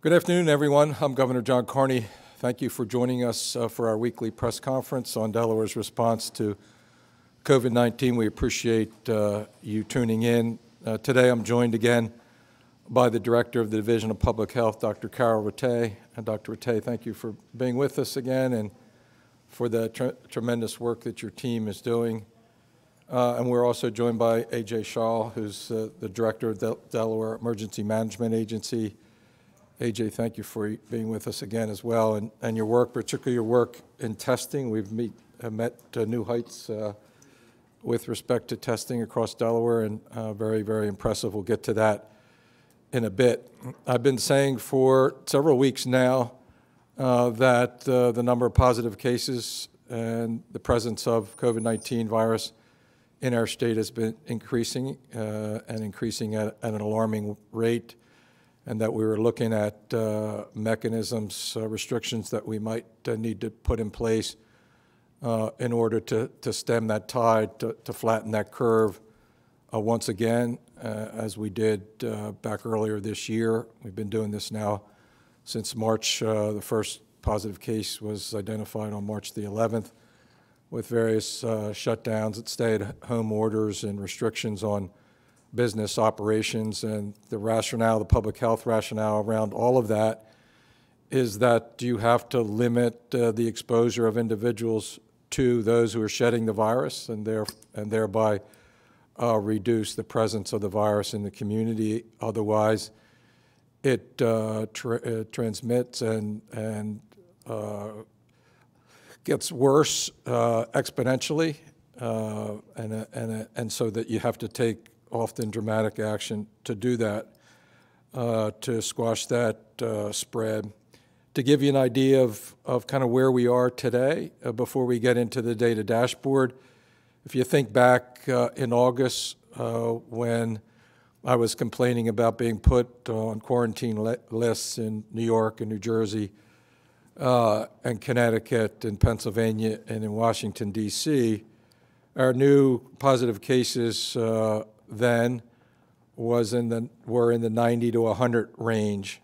Good afternoon, everyone. I'm Governor John Carney. Thank you for joining us for our weekly press conference on Delaware's response to COVID-19. We appreciate you tuning in. Today I'm joined again by the Director of the Division of Public Health, Dr. Karyl Rattay. And Dr. Rattay, thank you for being with us again and for the tremendous work that your team is doing. And we're also joined by Schall, who's the Director of the Delaware Emergency Management Agency. AJ, thank you for being with us again as well, and your work, particularly your work in testing. We've met new heights with respect to testing across Delaware, and very, very impressive. We'll get to that in a bit. I've been saying for several weeks now that the number of positive cases and the presence of COVID-19 virus in our state has been increasing and increasing at an alarming rate, and that we were looking at mechanisms, restrictions that we might need to put in place in order to stem that tide, to flatten that curve once again, as we did back earlier this year. We've been doing this now since March. The first positive case was identified on March the 11th, with various shutdowns, stay-at-home orders, and restrictions on business operations. And the rationale, the public health rationale around all of that is that you have to limit the exposure of individuals to those who are shedding the virus, and thereby reduce the presence of the virus in the community. Otherwise, it transmits and gets worse exponentially, and so that you have to take often dramatic action to do that, to squash that spread. To give you an idea of kind of where we are today, before we get into the data dashboard, if you think back in August when I was complaining about being put on quarantine lists in New York and New Jersey and Connecticut and Pennsylvania and in Washington, D.C., our new positive cases then were in the 90 to 100 range.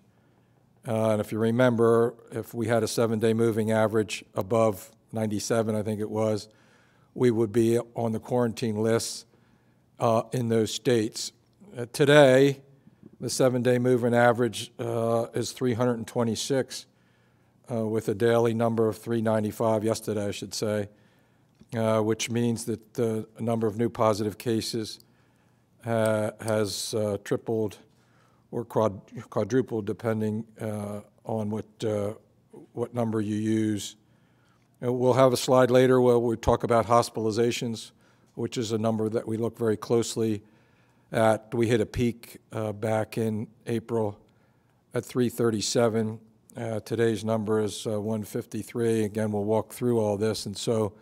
And if you remember, if we had a 7-day moving average above 97, I think it was, we would be on the quarantine list in those states. Today, the 7-day moving average is 326, with a daily number of 395 yesterday, I should say, which means that the number of new positive cases has tripled or quadrupled, depending on what number you use. And we'll have a slide later where we talk about hospitalizations, which is a number that we look very closely at. We hit a peak back in April at 337. Today's number is 153. Again, we'll walk through all this, and so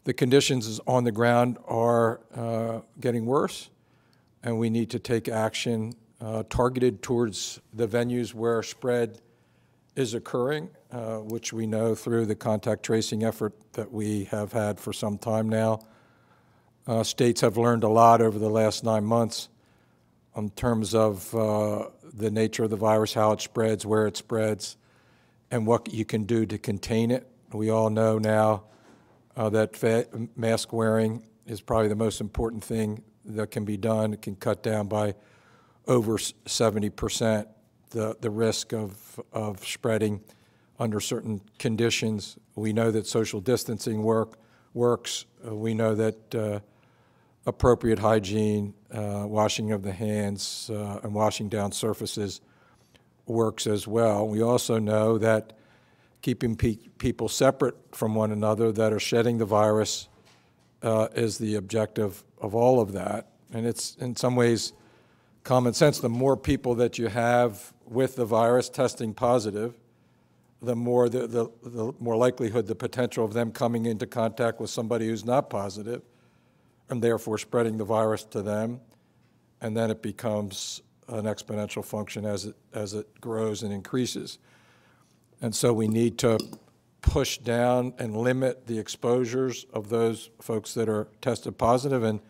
the conditions on the ground are getting worse, and we need to take action targeted towards the venues where spread is occurring, which we know through the contact tracing effort that we have had for some time now. States have learned a lot over the last 9 months in terms of the nature of the virus, how it spreads, where it spreads, and what you can do to contain it. We all know now that mask wearing is probably the most important thing that can be done. It can cut down by over 70% the risk of spreading under certain conditions. We know that social distancing works. We know that appropriate hygiene, washing of the hands, and washing down surfaces works as well. We also know that keeping people separate from one another that are shedding the virus is the objective of all of that. And it's in some ways common sense. The more people that you have with the virus testing positive, the more likelihood, the potential of them coming into contact with somebody who's not positive, and therefore spreading the virus to them. And then it becomes an exponential function as it grows and increases. And so we need to push down and limit the exposures of those folks that are tested positive, and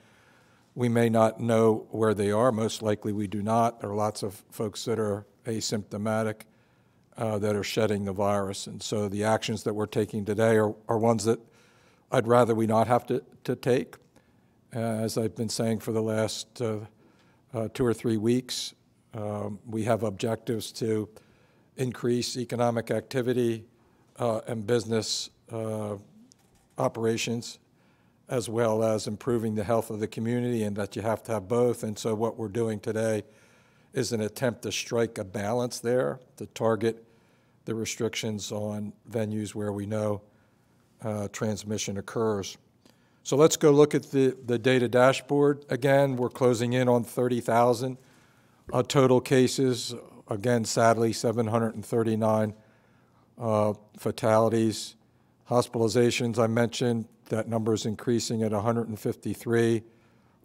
we may not know where they are. Most likely we do not. There are lots of folks that are asymptomatic that are shedding the virus. And so the actions that we're taking today are ones that I'd rather we not have to take. As I've been saying for the last 2 or 3 weeks, we have objectives to increase economic activity and business operations, as well as improving the health of the community, and that you have to have both. And so what we're doing today is an attempt to strike a balance there, to target the restrictions on venues where we know transmission occurs. So let's go look at the data dashboard. Again, we're closing in on 30,000 total cases. Again, sadly, 739 fatalities. Hospitalizations, I mentioned, that number is increasing at 153.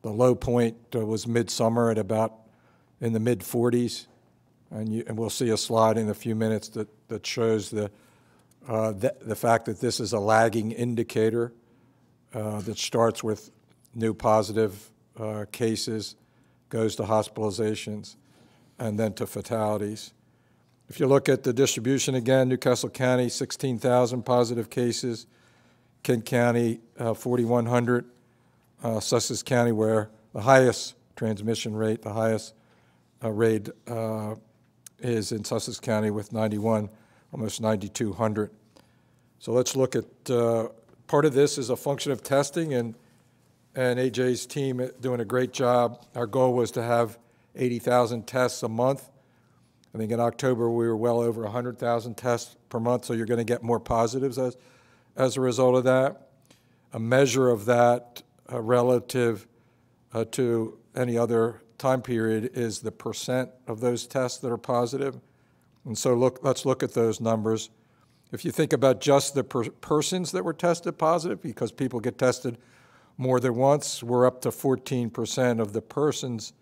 The low point was midsummer at about in the mid-40s, and we'll see a slide in a few minutes that shows the fact that this is a lagging indicator that starts with new positive cases, goes to hospitalizations, and then to fatalities. If you look at the distribution again, Newcastle County, 16,000 positive cases, Kent County, 4,100, Sussex County, where the highest transmission rate, the highest rate is in Sussex County with 91, almost 9,200. So let's look at, part of this is a function of testing, and AJ's team doing a great job. Our goal was to have 80,000 tests a month. I think in October we were well over 100,000 tests per month, so you're going to get more positives as a result of that. A measure of that relative to any other time period is the percent of those tests that are positive. And so let's look at those numbers. If you think about just the persons that were tested positive, because people get tested more than once, we're up to 14% of the persons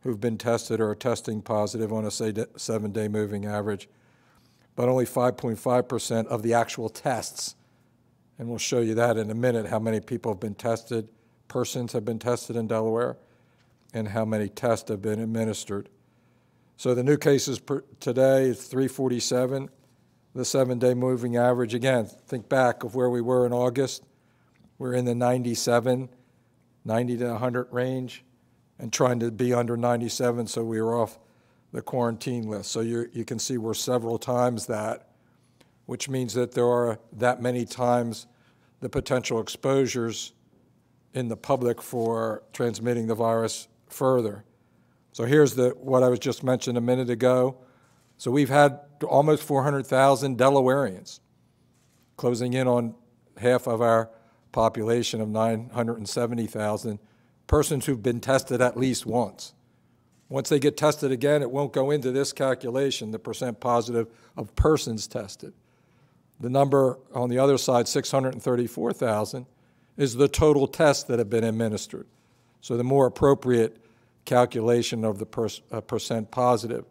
who've been tested or are testing positive on a 7-day moving average, but only 5.5% of the actual tests. And we'll show you that in a minute, how many people have been tested, persons have been tested in Delaware, and how many tests have been administered. So the new cases today is 347. The 7-day moving average, again, think back of where we were in August. We're in the 90 to 100 range, and trying to be under 97, so we were off the quarantine list. So you can see we're several times that, which means that there are that many times the potential exposures in the public for transmitting the virus further. So here's what I was just mentioned a minute ago. So we've had almost 400,000 Delawareans, closing in on half of our population of 970,000, persons who've been tested at least once. Once they get tested again, it won't go into this calculation, the percent positive of persons tested. The number on the other side, 634,000, is the total tests that have been administered. So the more appropriate calculation of the percent positive.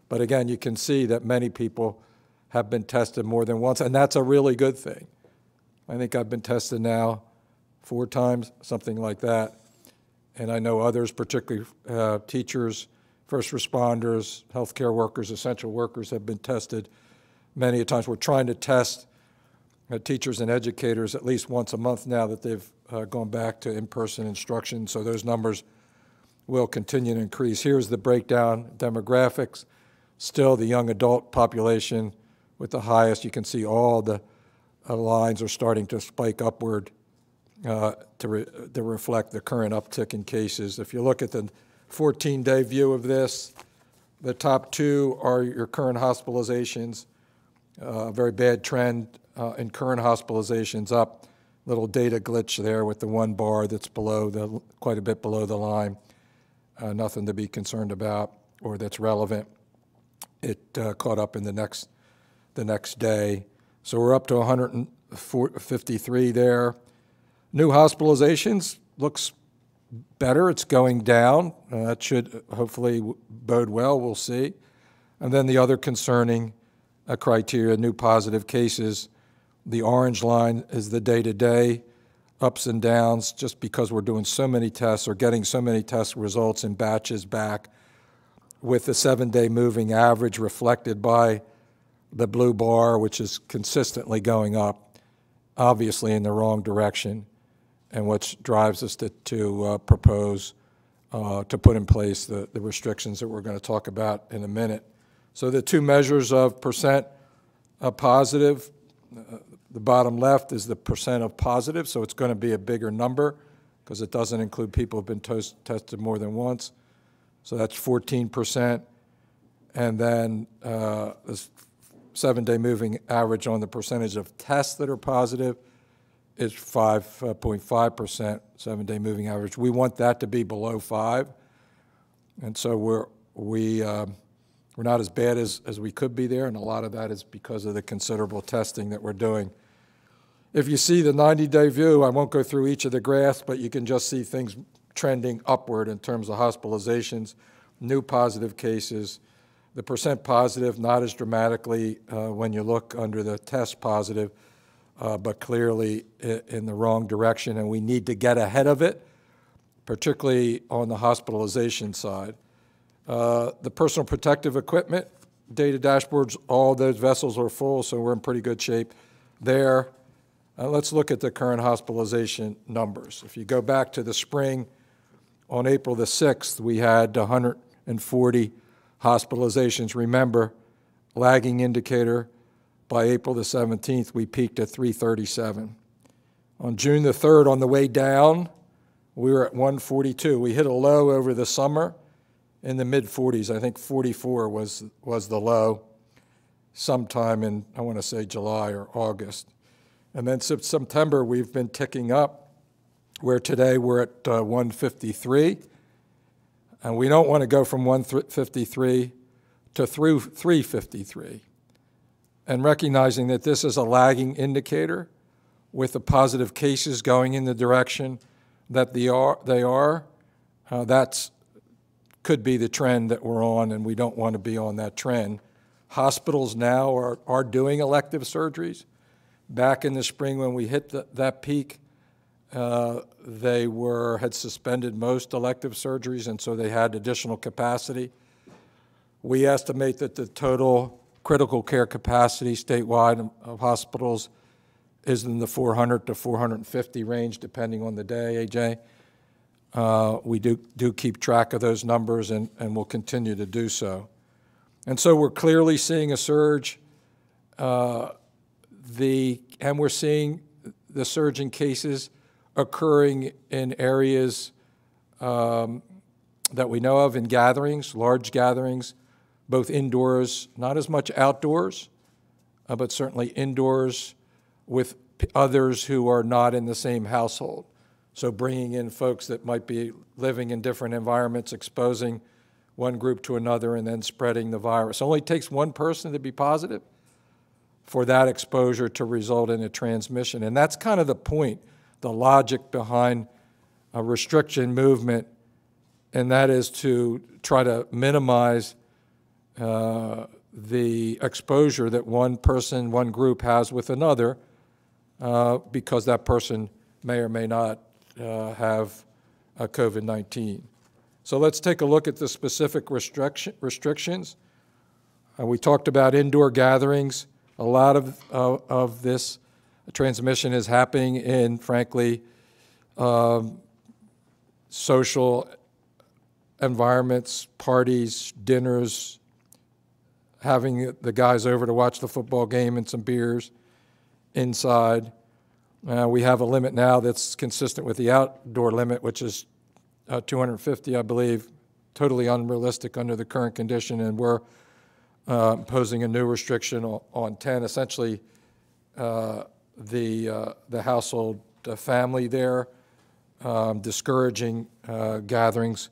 But again, you can see that many people have been tested more than once, and that's a really good thing. I think I've been tested now 4 times, something like that. And I know others, particularly teachers, first responders, healthcare workers, essential workers, have been tested many a times. We're trying to test teachers and educators at least once a month now that they've gone back to in-person instruction, so those numbers will continue to increase. Here's the breakdown demographics. Still the young adult population with the highest. You can see all the lines are starting to spike upward to reflect the current uptick in cases. If you look at the 14-day view of this, the top 2 are your current hospitalizations. A very bad trend in current hospitalizations up. Little data glitch there with the 1 bar that's below quite a bit below the line. Nothing to be concerned about or that's relevant. It caught up in the next day. So we're up to 153 there. New hospitalizations looks better. It's going down. That should hopefully bode well. We'll see. And then the other concerning criteria, new positive cases. The orange line is the day-to-day ups and downs, just because we're doing so many tests or getting so many test results in batches back, with the 7-day moving average reflected by the blue bar, which is consistently going up, obviously in the wrong direction, and which drives us to propose to put in place the restrictions that we're going to talk about in a minute. So the two measures of percent positive, the bottom left is the percent of positive, so it's going to be a bigger number because it doesn't include people who have been tested more than once. So that's 14%. And then the 7-day moving average on the percentage of tests that are positive is 5.5%, 7-day moving average. We want that to be below 5. And so we're not as bad as we could be there, and a lot of that is because of the considerable testing that we're doing. If you see the 90-day view, I won't go through each of the graphs, but you can just see things trending upward in terms of hospitalizations, new positive cases. The percent positive, not as dramatically when you look under the test positive, but clearly in the wrong direction, and we need to get ahead of it, particularly on the hospitalization side. The personal protective equipment, data dashboards, all those vessels are full, so we're in pretty good shape there. Let's look at the current hospitalization numbers. If you go back to the spring, on April the 6th, we had 140 hospitalizations. Remember, lagging indicator, by April the 17th, we peaked at 337. On June the 3rd, on the way down, we were at 142. We hit a low over the summer in the mid-40s. I think 44 was the low sometime in, I want to say, July or August. And then since September, we've been ticking up, where today we're at 153. And we don't want to go from 153 to through 353. And recognizing that this is a lagging indicator with the positive cases going in the direction that they are, that's could be the trend that we're on, and we don't want to be on that trend. Hospitals now are doing elective surgeries. Back in the spring when we hit that peak, they had suspended most elective surgeries, and so they had additional capacity. We estimate that the total critical care capacity statewide of hospitals is in the 400 to 450 range, depending on the day, AJ. We do keep track of those numbers, and will continue to do so. And so we're clearly seeing a surge, and we're seeing the surge in cases occurring in areas that we know of, in gatherings, large gatherings, both indoors, not as much outdoors, but certainly indoors with others who are not in the same household. So bringing in folks that might be living in different environments, exposing one group to another, and then spreading the virus. It only takes one person to be positive for that exposure to result in a transmission. And that's kind of the point, the logic behind a restriction movement, and that is to try to minimize the exposure that one person, one group has with another, because that person may or may not have COVID-19. So let's take a look at the specific restrictions. We talked about indoor gatherings. A lot of this transmission is happening in, frankly, social environments, parties, dinners, having the guys over to watch the football game and some beers inside. We have a limit now that's consistent with the outdoor limit, which is 250, I believe, totally unrealistic under the current condition, and we're imposing a new restriction on 10. Essentially, the household family there, discouraging gatherings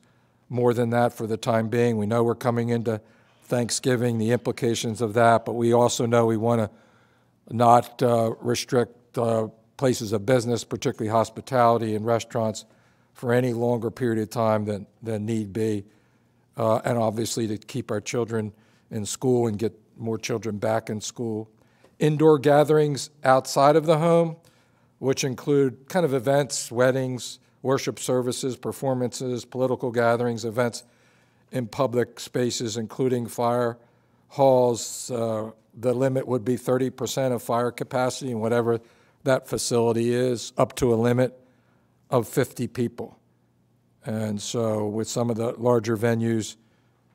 more than that for the time being. We know we're coming into Thanksgiving, the implications of that, but we also know we want to not restrict places of business, particularly hospitality and restaurants, for any longer period of time than need be, and obviously to keep our children in school and get more children back in school. Indoor gatherings outside of the home, which include kind of events, weddings, worship services, performances, political gatherings, events in public spaces, including fire halls, the limit would be 30% of fire capacity in whatever that facility is, up to a limit of 50 people. And so with some of the larger venues,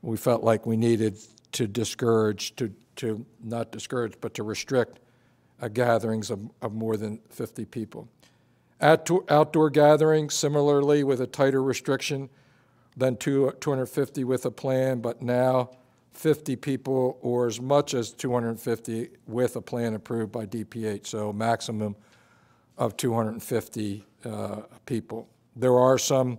we felt like we needed to discourage, to not discourage, but to restrict gatherings of more than 50 people. Outdoor gatherings, similarly, with a tighter restriction than 250 with a plan, but now 50 people or as much as 250 with a plan approved by DPH, so a maximum of 250 people. There are some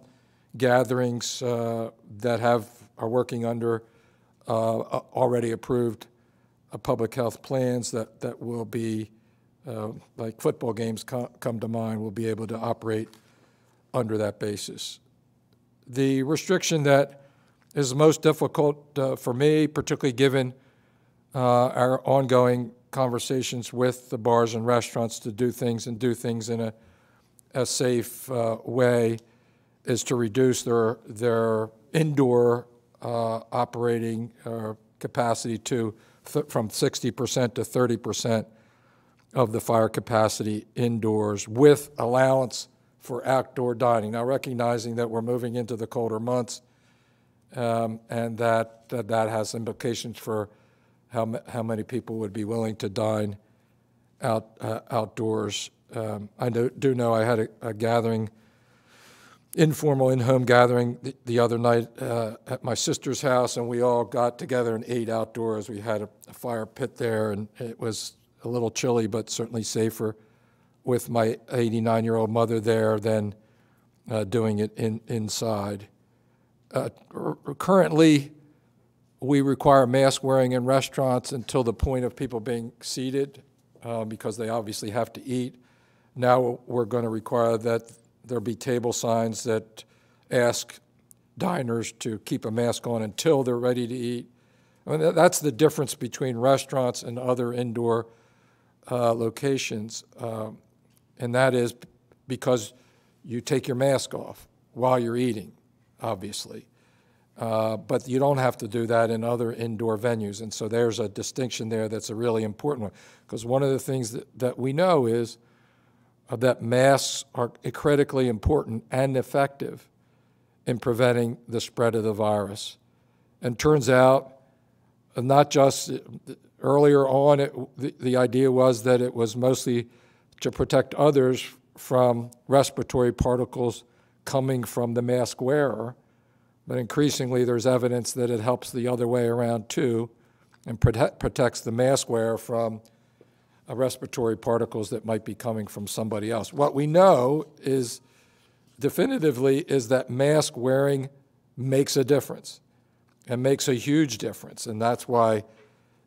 gatherings that are working under already approved public health plans that will be, like football games come to mind, will be able to operate under that basis. The restriction that is most difficult for me, particularly given our ongoing conversations with the bars and restaurants to do things in a safe way, is to reduce their indoor operating capacity from 60% to 30% of the fire capacity indoors, with allowance for outdoor dining. Now, recognizing that we're moving into the colder months, and that has implications for how many people would be willing to dine outdoors. I do know I had a gathering, informal in-home gathering the other night at my sister's house, and we all got together and ate outdoors. We had a fire pit there, and it was a little chilly, but certainly safer with my 89-year-old mother there than doing it inside. Currently, we require mask wearing in restaurants until the point of people being seated because they obviously have to eat. Now we're going to require that there be table signs that ask diners to keep a mask on until they're ready to eat. I mean, that's the difference between restaurants and other indoor locations, and that is because you take your mask off while you're eating, obviously. But you don't have to do that in other indoor venues, and so there's a distinction there that's a really important one, because one of the things that we know is that masks are critically important and effective in preventing the spread of the virus. And turns out, not just earlier on, the idea was that it was mostly to protect others from respiratory particles coming from the mask wearer, but increasingly there's evidence that it helps the other way around too, and protects the mask wearer from respiratory particles that might be coming from somebody else. What we know is definitively is that mask wearing makes a difference, and makes a huge difference, and that's why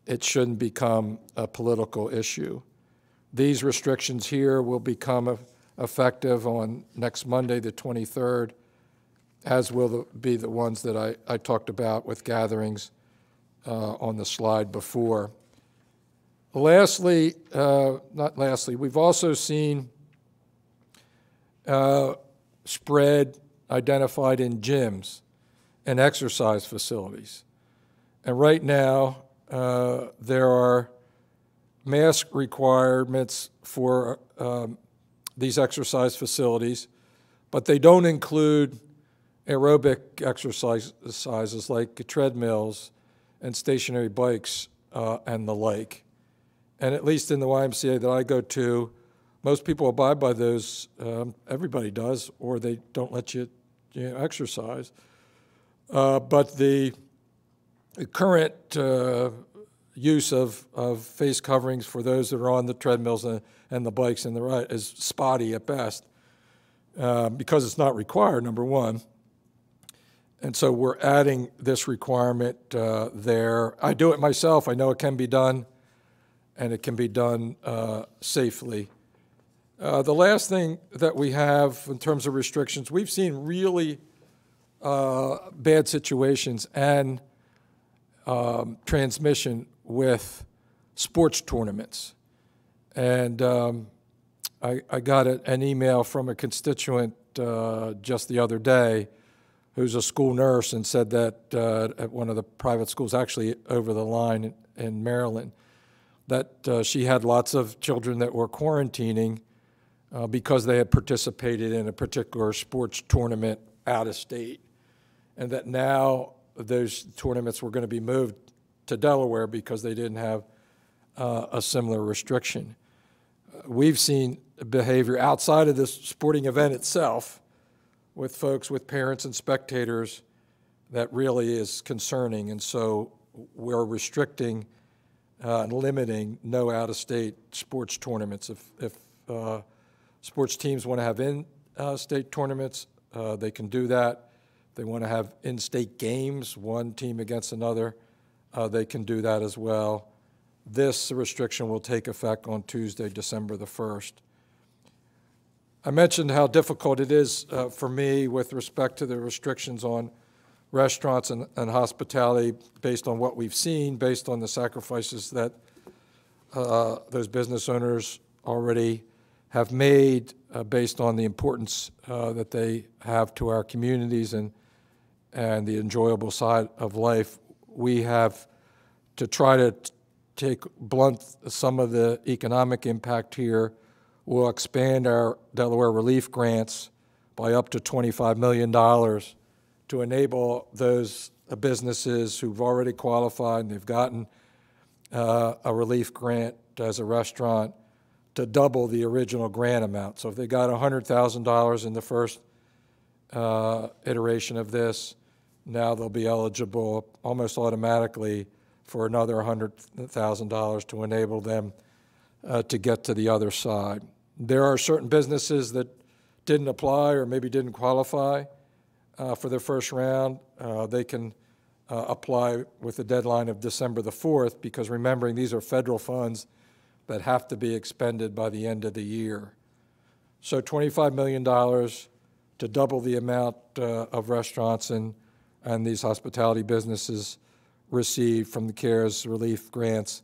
it shouldn't become a political issue. These restrictions here will become effective on next Monday, the 23rd, as will be the ones that I talked about with gatherings on the slide before. Lastly, we've also seen spread identified in gyms and exercise facilities. And right now, there are mask requirements for these exercise facilities, but they don't include aerobic exercises like treadmills and stationary bikes and the like. And at least in the YMCA that I go to, most people abide by those. Everybody does, or they don't let you exercise. But the current use of face coverings for those that are on the treadmills and the bikes and the ride is spotty at best because it's not required, number one. And so we're adding this requirement there. I do it myself. I know it can be done, and it can be done safely. The last thing that we have in terms of restrictions, we've seen really bad situations and transmission with sports tournaments. And I got an email from a constituent just the other day who's a school nurse and said that at one of the private schools, actually over the line in Maryland, that she had lots of children that were quarantining because they had participated in a particular sports tournament out of state, and that now those tournaments were going to be moved to Delaware because they didn't have a similar restriction. We've seen behavior outside of this sporting event itself with folks, with parents and spectators, that really is concerning, and so we're restricting and limiting no out-of-state sports tournaments. If sports teams want to have in-state tournaments, they can do that. If they want to have in-state games, one team against another, they can do that as well. This restriction will take effect on Tuesday, December the 1st. I mentioned how difficult it is for me with respect to the restrictions on restaurants and hospitality based on what we've seen, based on the sacrifices that those business owners already have made, based on the importance that they have to our communities and the enjoyable side of life. We have to try to blunt some of the economic impact here. We'll expand our Delaware relief grants by up to $25 million to enable those businesses who've already qualified and they've gotten a relief grant as a restaurant to double the original grant amount. So if they got $100,000 in the first iteration of this, now they'll be eligible almost automatically for another $100,000 to enable them to get to the other side. There are certain businesses that didn't apply or maybe didn't qualify for the first round. They can apply with a deadline of December the 4th, because remembering these are federal funds that have to be expended by the end of the year. So $25 million to double the amount of restaurants and these hospitality businesses received from the CARES relief grants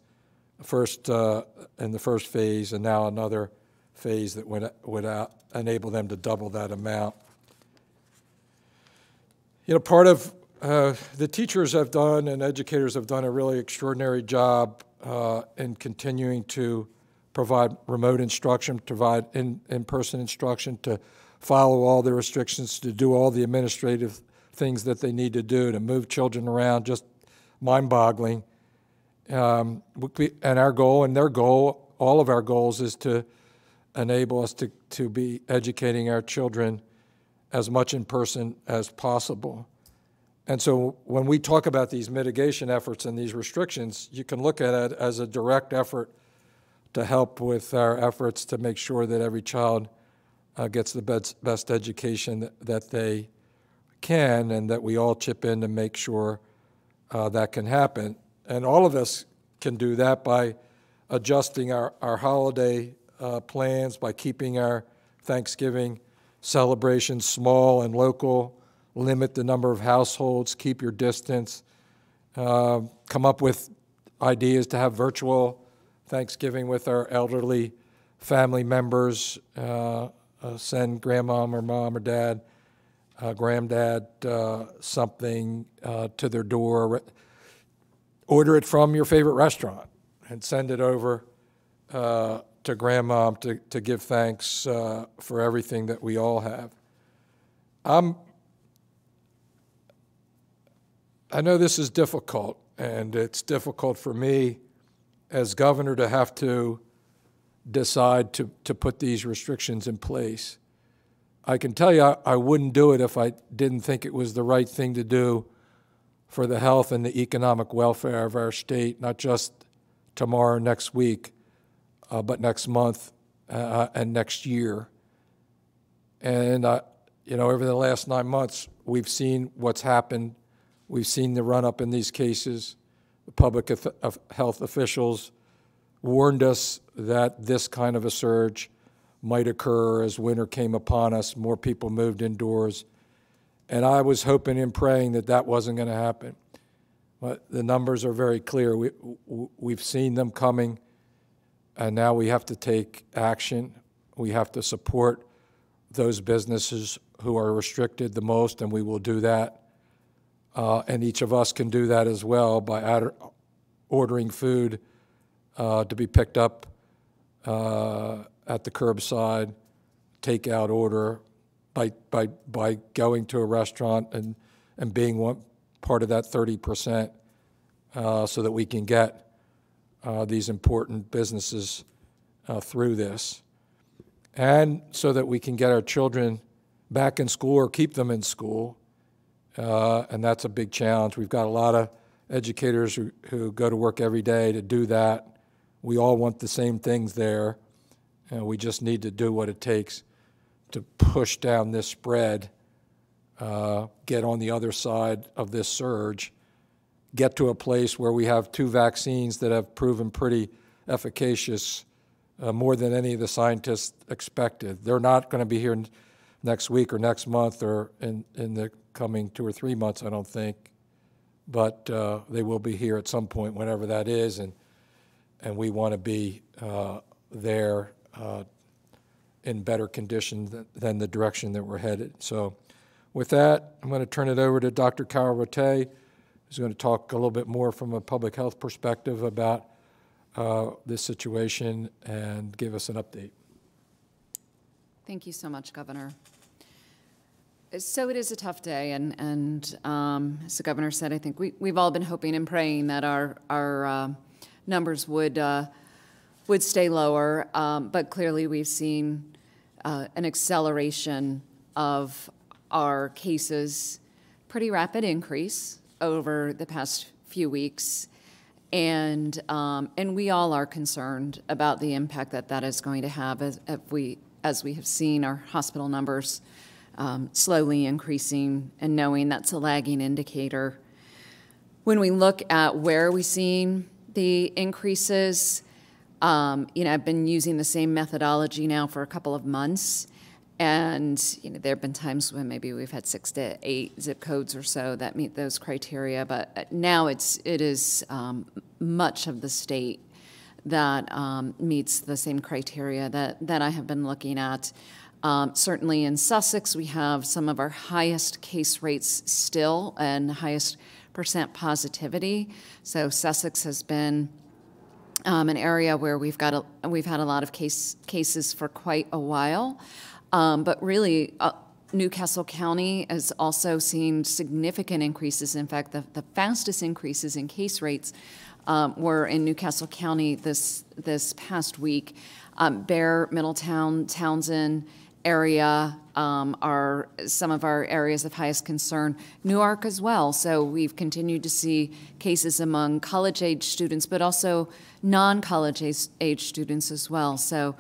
first in the first phase, and now another phase that would enable them to double that amount. You know, part of the teachers have done and educators have done a really extraordinary job in continuing to provide remote instruction, provide in-person instruction, to follow all the restrictions, to do all the administrative things that they need to do, to move children around, just mind-boggling. And our goal and their goal, all of our goals, is to enable us to be educating our children as much in person as possible. And so when we talk about these mitigation efforts and these restrictions, you can look at it as a direct effort to help with our efforts to make sure that every child gets the best education that they can, and that we all chip in to make sure that can happen. And all of us can do that by adjusting our holiday plans, by keeping our Thanksgiving celebrations small and local, limit the number of households, keep your distance, come up with ideas to have virtual Thanksgiving with our elderly family members, send grandmom or mom or dad, granddad something to their door, order it from your favorite restaurant and send it over to grandmom to give thanks for everything that we all have. I know this is difficult, and it's difficult for me as governor to have to decide to put these restrictions in place. I can tell you I wouldn't do it if I didn't think it was the right thing to do for the health and the economic welfare of our state, not just tomorrow, next week, but next month and next year. And, you know, over the last 9 months, we've seen what's happened. We've seen the run-up in these cases. The public health officials warned us that this kind of a surge might occur as winter came upon us, more people moved indoors. And I was hoping and praying that that wasn't going to happen. But the numbers are very clear. We've seen them coming, and now we have to take action. We have to support those businesses who are restricted the most, and we will do that. And each of us can do that as well by ordering food to be picked up at the curbside, takeout order, by going to a restaurant and being one part of that 30%, so that we can get these important businesses through this, and so that we can get our children back in school or keep them in school, and that's a big challenge. We've got a lot of educators who go to work every day to do that. We all want the same things there, and we just need to do what it takes to push down this spread, get on the other side of this surge, get to a place where we have 2 vaccines that have proven pretty efficacious, more than any of the scientists expected. They're not going to be here next week or next month or in the coming 2 or 3 months, I don't think, but they will be here at some point, whenever that is, and we want to be there in better condition than the direction that we're headed. So with that, I'm going to turn it over to Dr. Karyl Rattay, who's going to talk a little bit more from a public health perspective about this situation and give us an update. Thank you so much, Governor. So it is a tough day, and as the Governor said, I think we've all been hoping and praying that our numbers would stay lower, but clearly we've seen an acceleration of our cases, pretty rapid increase over the past few weeks, and we all are concerned about the impact that is going to have as we have seen our hospital numbers slowly increasing, and knowing that's a lagging indicator. When we look at where we're seeing the increases, I've been using the same methodology now for a couple of months, and there have been times when maybe we've had 6 to 8 zip codes or so that meet those criteria, but now it is much of the state that meets the same criteria that I have been looking at. Certainly in Sussex, we have some of our highest case rates still and highest % positivity. So Sussex has been an area where we've had a lot of cases for quite a while, but really Newcastle County has also seen significant increases. In fact, the fastest increases in case rates were in Newcastle County this past week. Bear, Middletown, Townsend area are some of our areas of highest concern. Newark as well. So we've continued to see cases among college-age students, but also non-college-age students as well. So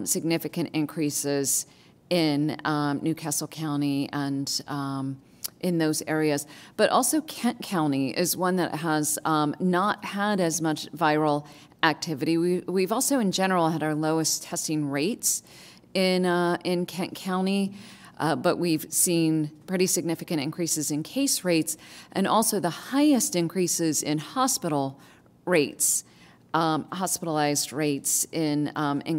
significant increases in Newcastle County and in those areas. But also Kent County is one that has not had as much viral activity. We've also in general had our lowest testing rates in Kent County, but we've seen pretty significant increases in case rates and also the highest increases in hospital rates, hospitalized rates in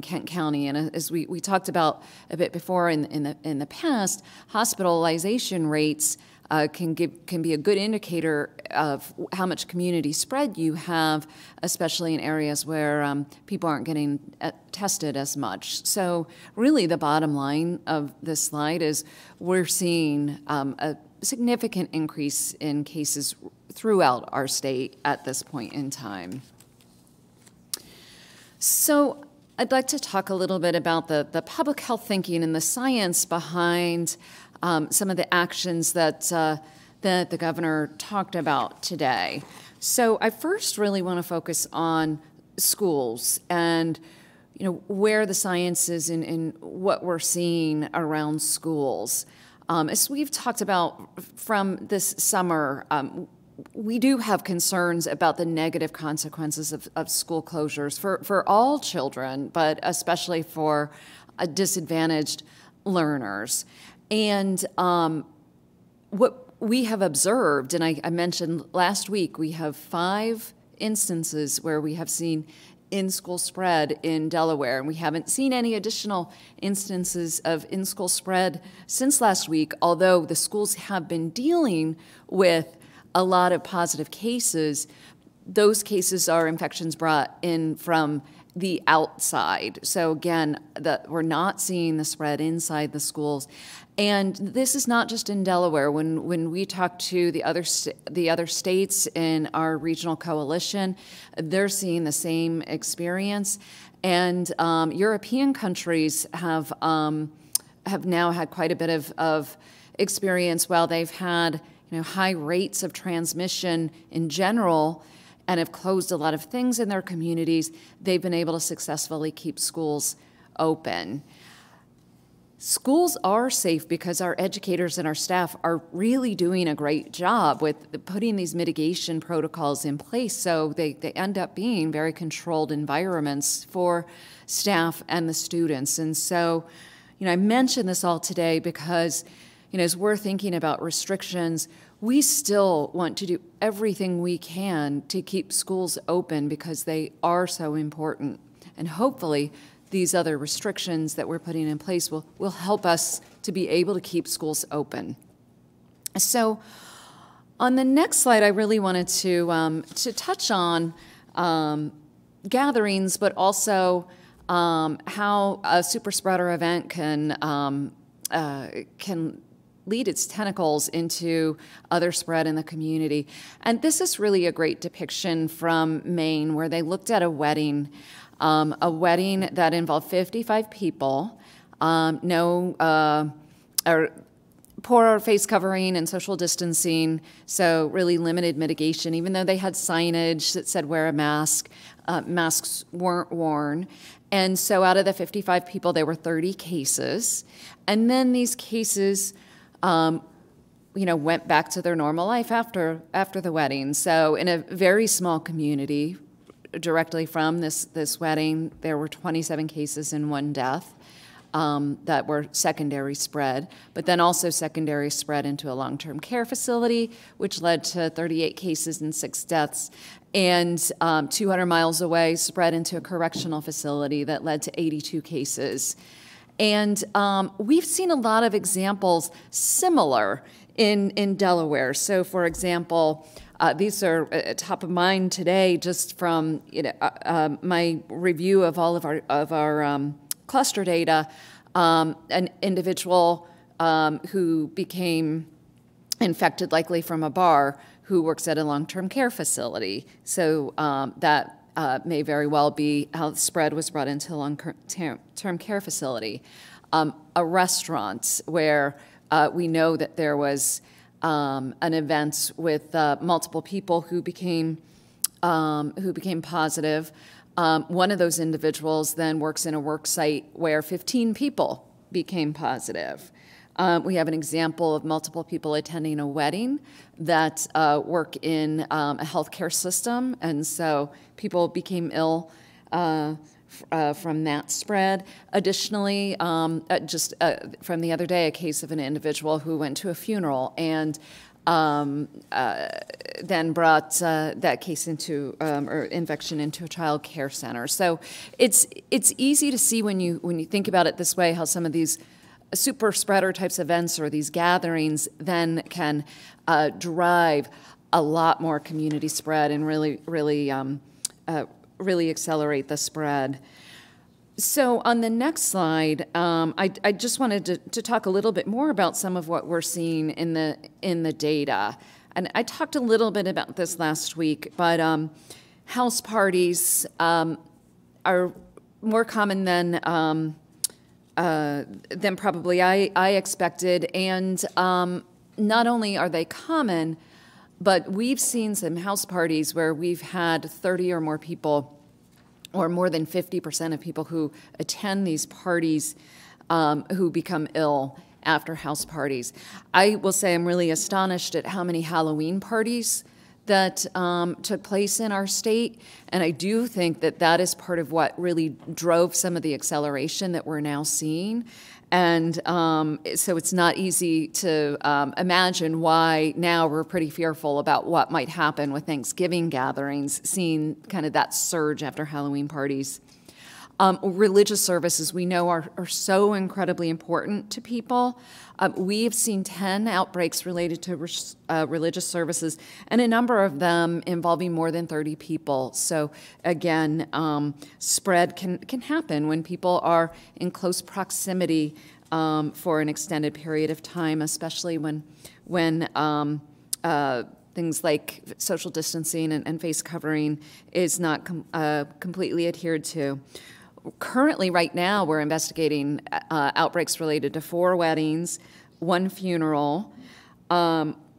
Kent County. And as we talked about a bit before in the past, hospitalization rates can be a good indicator of how much community spread you have, especially in areas where people aren't getting tested as much. So really the bottom line of this slide is we're seeing a significant increase in cases throughout our state at this point in time. So I'd like to talk a little bit about the public health thinking and the science behind some of the actions that the governor talked about today. So I first really want to focus on schools and where the science is in what we're seeing around schools. As we've talked about from this summer, we do have concerns about the negative consequences of school closures for all children, but especially for disadvantaged learners. And what we have observed, and I mentioned last week, we have 5 instances where we have seen in-school spread in Delaware, and we haven't seen any additional instances of in-school spread since last week, although the schools have been dealing with a lot of positive cases. those cases are infections brought in from the outside. So again, we're not seeing the spread inside the schools. And this is not just in Delaware. When we talk to the other states in our regional coalition, they're seeing the same experience. And European countries have now had quite a bit of experience. While they've had high rates of transmission in general and have closed a lot of things in their communities, they've been able to successfully keep schools open. Schools are safe because our educators and our staff are really doing a great job with putting these mitigation protocols in place, so they end up being very controlled environments for staff and the students. And so, I mention this all today because, as we're thinking about restrictions, we still want to do everything we can to keep schools open because they are so important. And hopefully, these other restrictions that we're putting in place will help us to be able to keep schools open. So on the next slide, I really wanted to touch on gatherings, but also how a super spreader event can lead its tentacles into other spread in the community. And this is really a great depiction from Maine, where they looked at a wedding that involved 55 people, poor face covering and social distancing, so really limited mitigation. Even though they had signage that said wear a mask, masks weren't worn. And so out of the 55 people, there were 30 cases. And then these cases went back to their normal life after the wedding. So in a very small community, directly from this wedding, there were 27 cases and 1 death that were secondary spread, but then also secondary spread into a long-term care facility, which led to 38 cases and 6 deaths, and 200 miles away, spread into a correctional facility that led to 82 cases. And we've seen a lot of examples similar in Delaware. So, for example, these are top of mind today, just from my review of all of our cluster data. An individual who became infected, likely from a bar, who works at a long-term care facility. So that may very well be how the spread was brought into a long-term care facility. A restaurant where we know that there was an event with multiple people who became positive. One of those individuals then works in a work site where 15 people became positive. We have an example of multiple people attending a wedding that work in a healthcare system, and so people became ill from that spread. Additionally, just from the other day, a case of an individual who went to a funeral and then brought that case into or infection into a child care center. So it's easy to see when you think about it this way how some of these super spreader types of events or these gatherings then can drive a lot more community spread and really accelerate the spread. So on the next slide, I just wanted to talk a little bit more about some of what we're seeing in the data. And I talked a little bit about this last week, but house parties are more common than probably I expected. And not only are they common, but we've seen some house parties where we've had 30 or more people, or more than 50% of people who attend these parties who become ill after house parties. I will say I'm really astonished at how many Halloween parties that took place in our state, and I do think that that is part of what really drove some of the acceleration that we're now seeing. And so it's not easy to imagine why now we're pretty fearful about what might happen with Thanksgiving gatherings, seeing kind of that surge after Halloween parties. Religious services we know are so incredibly important to people. We've seen 10 outbreaks related to religious services, and a number of them involving more than 30 people. So again, spread can happen when people are in close proximity for an extended period of time, especially when things like social distancing and face covering is not completely adhered to. Currently, right now, we're investigating outbreaks related to 4 weddings, 1 funeral.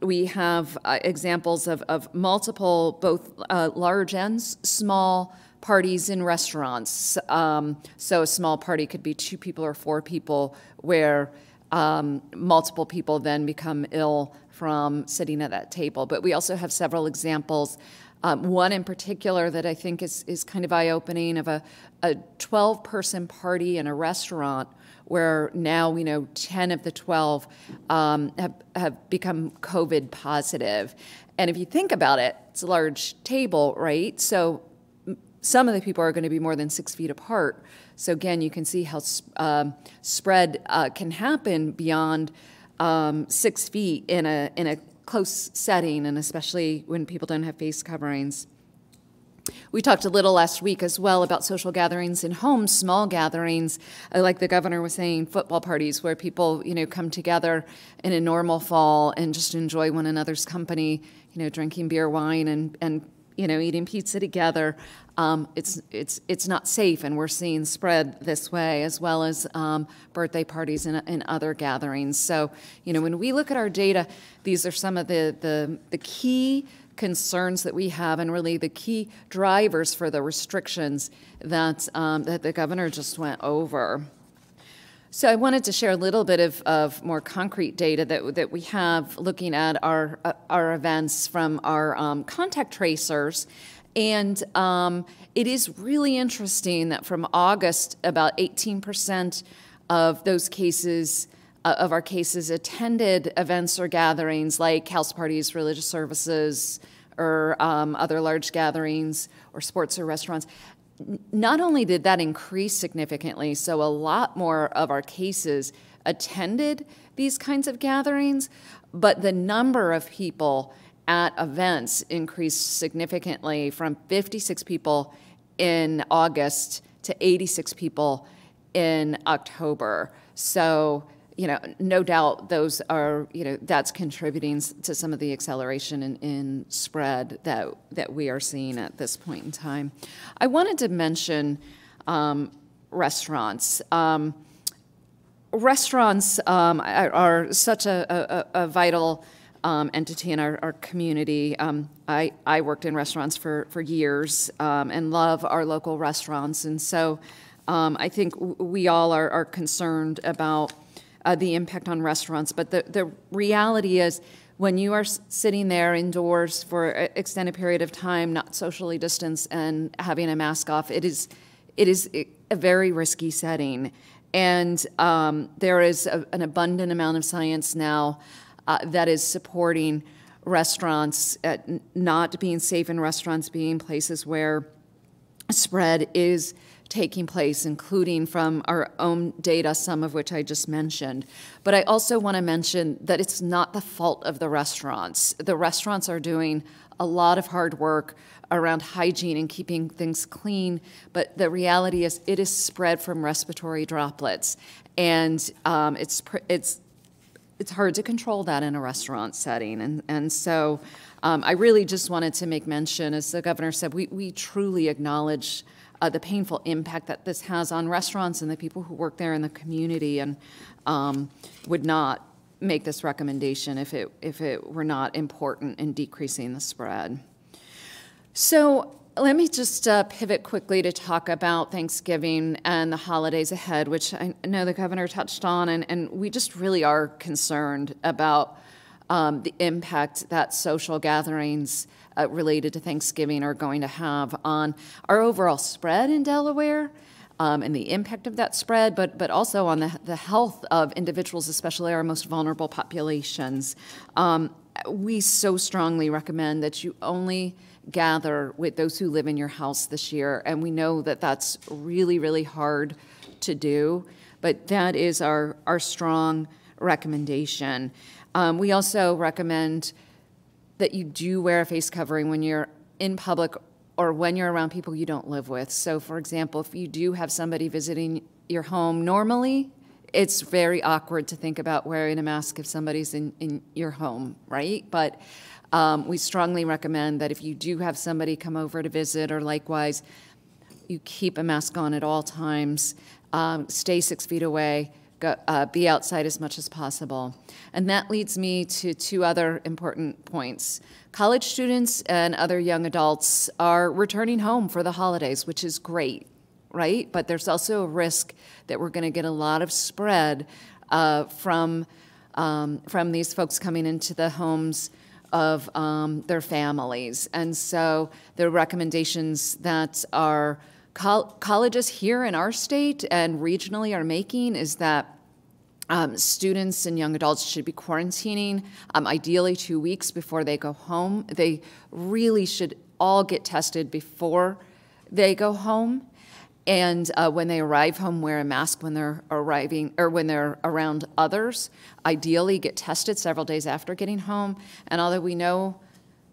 We have examples of multiple, both large and small parties in restaurants. So a small party could be 2 people or 4 people, where multiple people then become ill from sitting at that table. But we also have several examples. One in particular that I think is kind of eye-opening, of a 12-person party in a restaurant, where now we know 10 of the 12 have become COVID positive. And if you think about it, it's a large table, right? So some of the people are going to be more than 6 feet apart. So again, you can see how spread can happen beyond 6 feet in a close setting, and especially when people don't have face coverings. We talked a little last week as well about social gatherings in homes, small gatherings, like the governor was saying, football parties, where people, come together in a normal fall and just enjoy one another's company, drinking beer, wine, and eating pizza together. It's not safe, and we're seeing spread this way, as well as birthday parties and other gatherings. So, when we look at our data, these are some of the key concerns that we have, and really the key drivers for the restrictions that the governor just went over. So I wanted to share a little bit of more concrete data that we have looking at our events from our contact tracers. And it is really interesting that from August, about 18% of those cases, of our cases, attended events or gatherings like house parties, religious services, or other large gatherings, or sports or restaurants. Not only did that increase significantly, so a lot more of our cases attended these kinds of gatherings, but the number of people at events increased significantly, from 56 people in August to 86 people in October. So, no doubt those are, that's contributing to some of the acceleration in spread that we are seeing at this point in time. I wanted to mention restaurants. Restaurants are such a vital entity in our community. I worked in restaurants for years and love our local restaurants. And so I think we all are concerned about the impact on restaurants. But the reality is, when you are sitting there indoors for an extended period of time, not socially distanced and having a mask off, it is a very risky setting. And there is an abundant amount of science now that is supporting restaurants not being safe, in restaurants being places where spread is taking place, including from our own data, some of which I just mentioned. But I also want to mention that it's not the fault of the restaurants. The restaurants are doing a lot of hard work around hygiene and keeping things clean, but the reality is it is spread from respiratory droplets, and it's hard to control that in a restaurant setting. And so I really just wanted to make mention, as the governor said, we truly acknowledge the painful impact that this has on restaurants and the people who work there in the community, and would not make this recommendation if it were not important in decreasing the spread. So let me just pivot quickly to talk about Thanksgiving and the holidays ahead, which I know the governor touched on, and we just really are concerned about the impact that social gatherings related to Thanksgiving are going to have on our overall spread in Delaware, and the impact of that spread, but also on the health of individuals, especially our most vulnerable populations. We so strongly recommend that you only gather with those who live in your house this year. And we know that that's really, really hard to do, but that is our strong recommendation. We also recommend that you do wear a face covering when you're in public or when you're around people you don't live with. So for example, if you do have somebody visiting your home normally, it's very awkward to think about wearing a mask if somebody's in your home, right? But we strongly recommend that if you do have somebody come over to visit or likewise, you keep a mask on at all times, stay 6 feet away, be outside as much as possible. And that leads me to 2 other important points. College students and other young adults are returning home for the holidays, which is great, right? But there's also a risk that we're going to get a lot of spread from these folks coming into the homes of their families. And so the recommendations that our colleges here in our state and regionally are making is that students and young adults should be quarantining ideally 2 weeks before they go home. They really should all get tested before they go home. And when they arrive home, wear a mask when they're arriving or when they're around others. Ideally, get tested several days after getting home. And although we know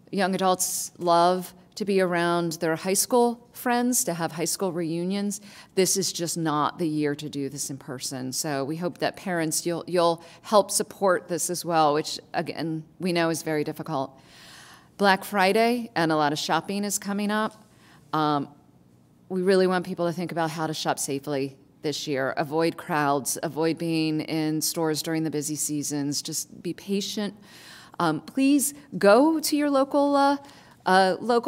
young adults love to be around their high school friends, to have high school reunions, this is just not the year to do this in person. So we hope that parents, you'll help support this as well, which again, we know is very difficult. Black Friday and a lot of shopping is coming up. We really want people to think about how to shop safely this year. Avoid crowds, avoid being in stores during the busy seasons, just be patient. Please go to your local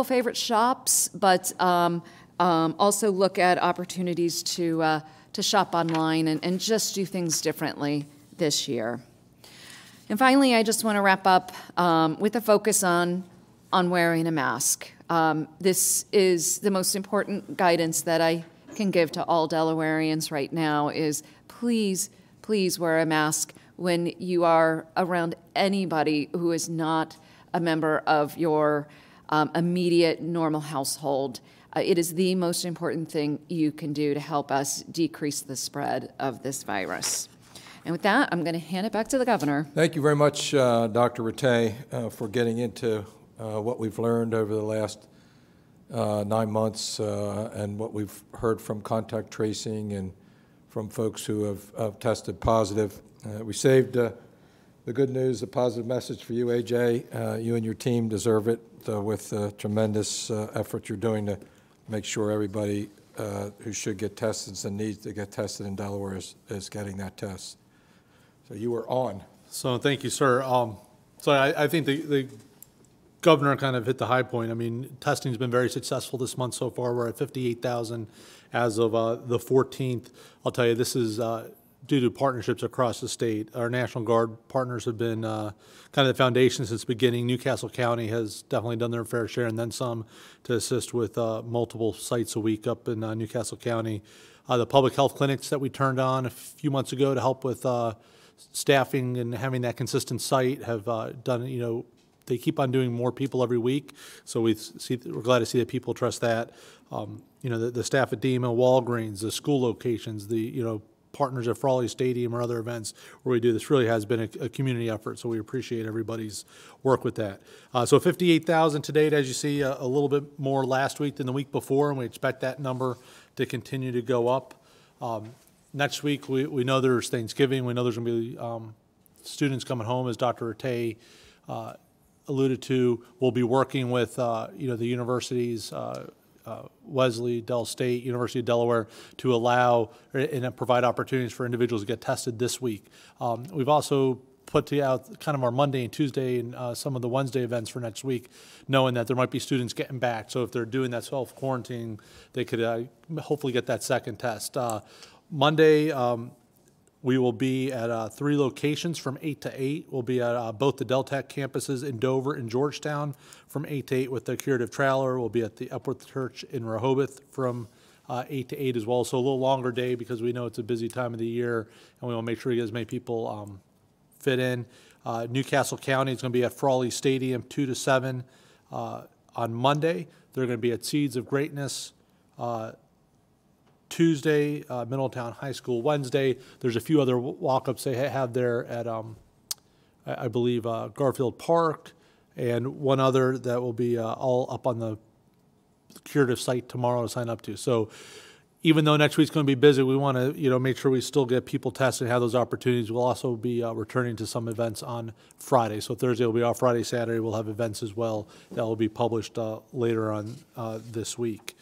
favorite shops, but also look at opportunities to shop online and just do things differently this year. And finally, I just want to wrap up with a focus on wearing a mask. This is the most important guidance that I can give to all Delawareans right now is please, please wear a mask when you are around anybody who is not a member of your immediate normal household. It is the most important thing you can do to help us decrease the spread of this virus. And with that, I'm going to hand it back to the governor. Thank you very much, Dr. Rattay, for getting into what we've learned over the last 9 months and what we've heard from contact tracing and from folks who have tested positive. We saved the good news, the positive message for you, AJ. You and your team deserve it with the tremendous effort you're doing to make sure everybody who should get tested and needs to get tested in Delaware is getting that test. So you were on. So thank you, sir. So I think the governor kind of hit the high point. I mean, testing's been very successful this month so far. We're at 58,000 as of the 14th. I'll tell you, this is due to partnerships across the state. Our National Guard partners have been kind of the foundation since the beginning. Newcastle County has definitely done their fair share and then some to assist with multiple sites a week up in Newcastle County. The public health clinics that we turned on a few months ago to help with staffing and having that consistent site have done, they keep on doing more people every week. So we're glad to see that people trust that. The staff at DEMA, Walgreens, the school locations, the, partners at Frawley Stadium or other events where we do this really has been a community effort. So we appreciate everybody's work with that. So 58,000 to date, as you see, a little bit more last week than the week before, and we expect that number to continue to go up. Next week, we know there's Thanksgiving. We know there's going to be students coming home, as Dr. Rattay alluded to. We'll be working with, the universities, Wesley, Del State, University of Delaware, to allow and provide opportunities for individuals to get tested this week. We've also put out kind of our Monday and Tuesday and some of the Wednesday events for next week, knowing that there might be students getting back. So if they're doing that self-quarantine, they could hopefully get that second test. Monday, we will be at 3 locations from 8 to 8. We'll be at both the Deltec campuses in Dover and Georgetown from 8 to 8 with the Curative Traveler. We'll be at the Upworth Church in Rehoboth from 8 to 8 as well. So a little longer day because we know it's a busy time of the year, and we want to make sure we get as many people fit in. Newcastle County is going to be at Frawley Stadium 2 to 7. on Monday. They're going to be at Seeds of Greatness Tuesday, Middletown High School Wednesday. There's a few other walk-ups they have there at, I believe, Garfield Park, and one other that will be all up on the curative site tomorrow to sign up to. So even though next week's going to be busy, we want to make sure we still get people tested and have those opportunities. We'll also be returning to some events on Friday. So Thursday will be off. Friday, Saturday we'll have events as well that will be published later on this week.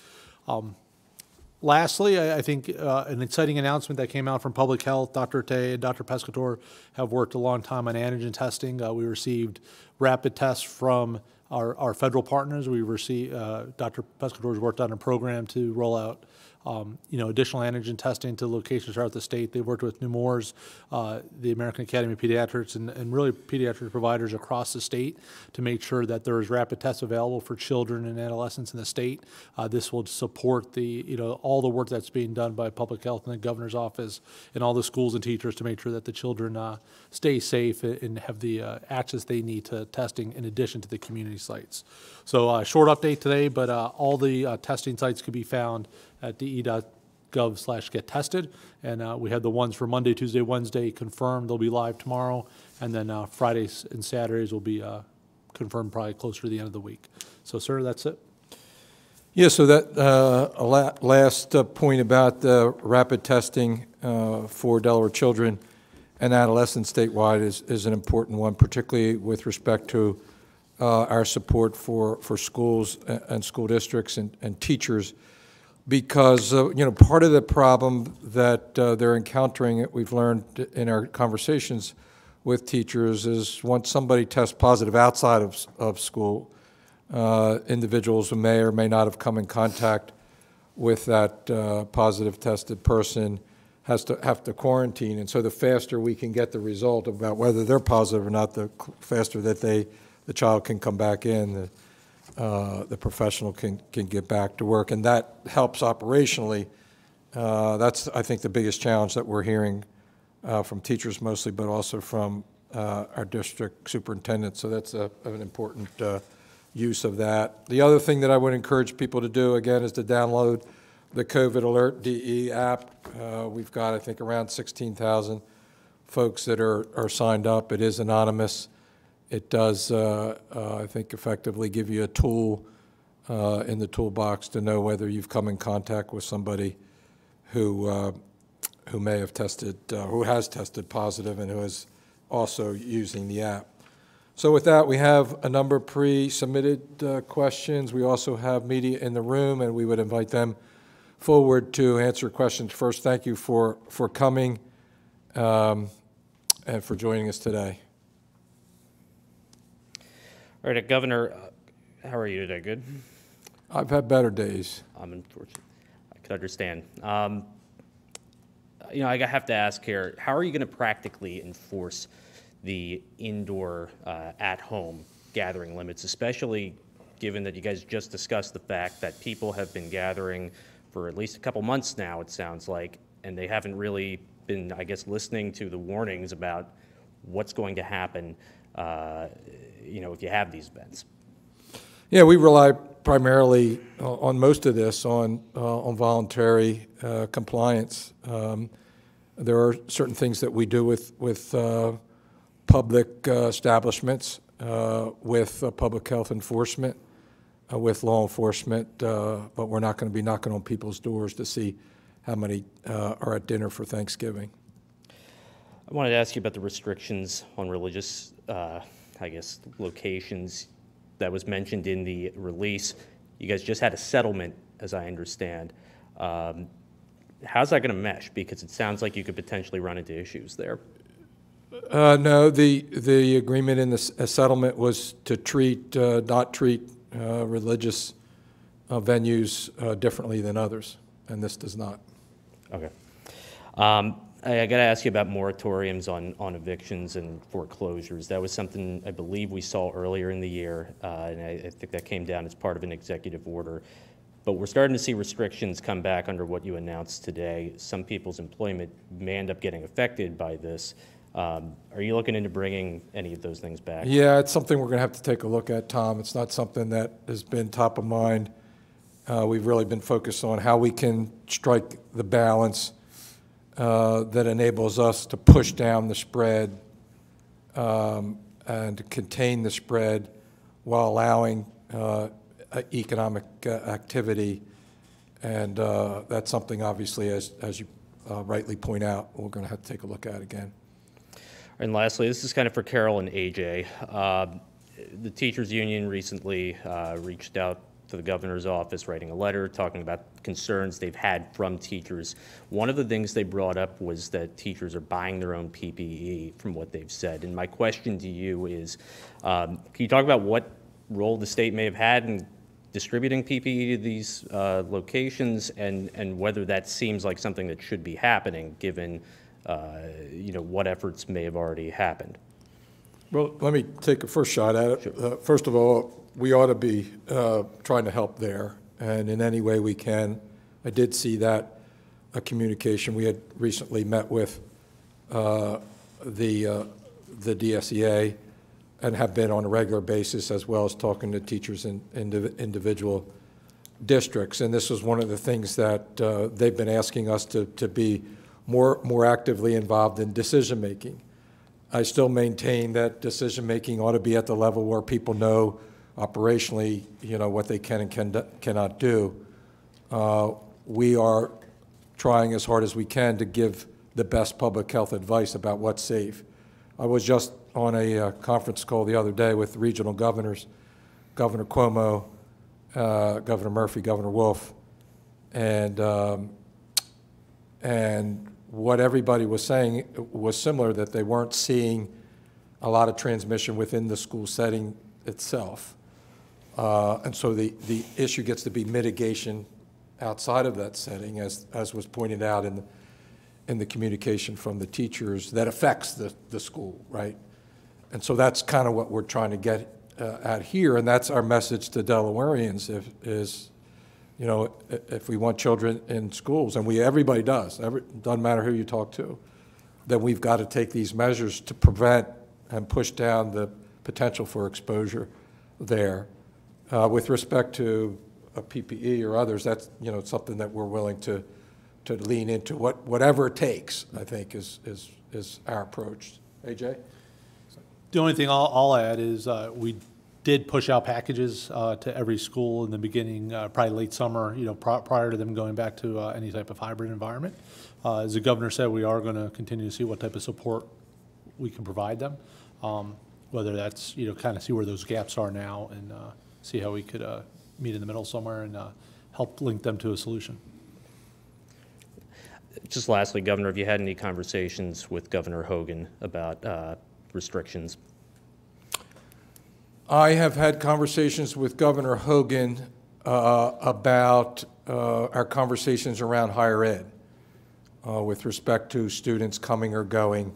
Lastly, I think an exciting announcement that came out from Public Health. Dr. Rattay and Dr. Pescatore have worked a long time on antigen testing. We received rapid tests from our federal partners. We received, Dr. Pescatore's worked on a program to roll out additional antigen testing to locations throughout the state. They've worked with Nemours, the American Academy of Pediatrics, and really pediatric providers across the state to make sure that there is rapid tests available for children and adolescents in the state. This will support the, all the work that's being done by Public Health and the Governor's Office and all the schools and teachers to make sure that the children stay safe and have the access they need to testing in addition to the community sites. So short update today, but all the testing sites can be found at de.gov/get-tested, and we have the ones for Monday, Tuesday, Wednesday confirmed. They'll be live tomorrow, and then Fridays and Saturdays will be confirmed probably closer to the end of the week. So, sir, that's it. Yeah, so that last point about the rapid testing for Delaware children and adolescents statewide is an important one, particularly with respect to our support for schools and school districts and teachers, because part of the problem that they're encountering, we've learned in our conversations with teachers, is once somebody tests positive outside of school, individuals who may or may not have come in contact with that positive tested person have to quarantine. And so the faster we can get the result about whether they're positive or not, the faster that the child can come back in, the professional can get back to work, and that helps operationally. That's, I think, the biggest challenge that we're hearing from teachers mostly, but also from our district superintendent. So that's an important use of that. The other thing that I would encourage people to do, again, is to download the COVID Alert DE app. We've got, I think, around 16,000 folks that are signed up. It is anonymous. It does, I think, effectively give you a tool in the toolbox to know whether you've come in contact with somebody who may have tested, who has tested positive and who is also using the app. So with that, we have a number of pre-submitted questions. We also have media in the room, and we would invite them forward to answer questions. First, thank you for coming and for joining us today. All right, Governor, how are you today? Good? I've had better days. I'm unfortunate. I could understand. I have to ask here, how are you going to practically enforce the indoor at-home gathering limits, especially given that you guys just discussed the fact that people have been gathering for at least a couple months now, it sounds like, and they haven't really been, I guess, listening to the warnings about what's going to happen if you have these events? Yeah, we rely primarily on most of this on voluntary compliance. There are certain things that we do with public establishments, with public health enforcement, with law enforcement, but we're not going to be knocking on people's doors to see how many are at dinner for Thanksgiving. I wanted to ask you about the restrictions on religious, locations that was mentioned in the release. You guys just had a settlement, as I understand. How's that going to mesh? Because it sounds like you could potentially run into issues there. No, the agreement in the settlement was to not treat religious venues differently than others, and this does not. Okay. I got to ask you about moratoriums on evictions and foreclosures. That was something I believe we saw earlier in the year, and I think that came down as part of an executive order. But we're starting to see restrictions come back under what you announced today. Some people's employment may end up getting affected by this. Are you looking into bringing any of those things back? Yeah, it's something we're going to have to take a look at, Tom. It's not something that has been top of mind. We've really been focused on how we can strike the balance that enables us to push down the spread and to contain the spread while allowing economic activity. And that's something, obviously, as you rightly point out, we're going to have to take a look at again. And lastly, this is kind of for Karyl and AJ. The teachers union recently reached out to the governor's office, writing a letter talking about concerns they've had from teachers. One of the things they brought up was that teachers are buying their own PPE, from what they've said. And my question to you is, can you talk about what role the state may have had in distributing PPE to these locations, and whether that seems like something that should be happening, given what efforts may have already happened? Well, let me take a first shot at it. Sure. First of all, we ought to be trying to help there, and in any way we can. I did see that communication. We had recently met with the DSEA and have been on a regular basis, as well as talking to teachers in individual districts. And this was one of the things that they've been asking us to be more actively involved in decision-making. I still maintain that decision-making ought to be at the level where people know operationally, what they can and cannot do. We are trying as hard as we can to give the best public health advice about what's safe. I was just on a conference call the other day with regional governors, Governor Cuomo, Governor Murphy, Governor Wolf, and what everybody was saying was similar, that they weren't seeing a lot of transmission within the school setting itself. And so the issue gets to be mitigation outside of that setting, as was pointed out in the communication from the teachers, that affects the school, right? And so that's kind of what we're trying to get at here, and that's our message to Delawareans, if we want children in schools, and everybody does, doesn't matter who you talk to, then we've got to take these measures to prevent and push down the potential for exposure there. With respect to a PPE or others, that's something that we're willing to lean into. Whatever it takes, I think, is our approach. AJ? The only thing I'll add is we did push out packages to every school in the beginning, probably late summer, prior to them going back to any type of hybrid environment. As the governor said, we are going to continue to see what type of support we can provide them, whether that's, kind of see where those gaps are now and see how we could meet in the middle somewhere and help link them to a solution. Just lastly, Governor, have you had any conversations with Governor Hogan about restrictions? I have had conversations with Governor Hogan about our conversations around higher ed with respect to students coming or going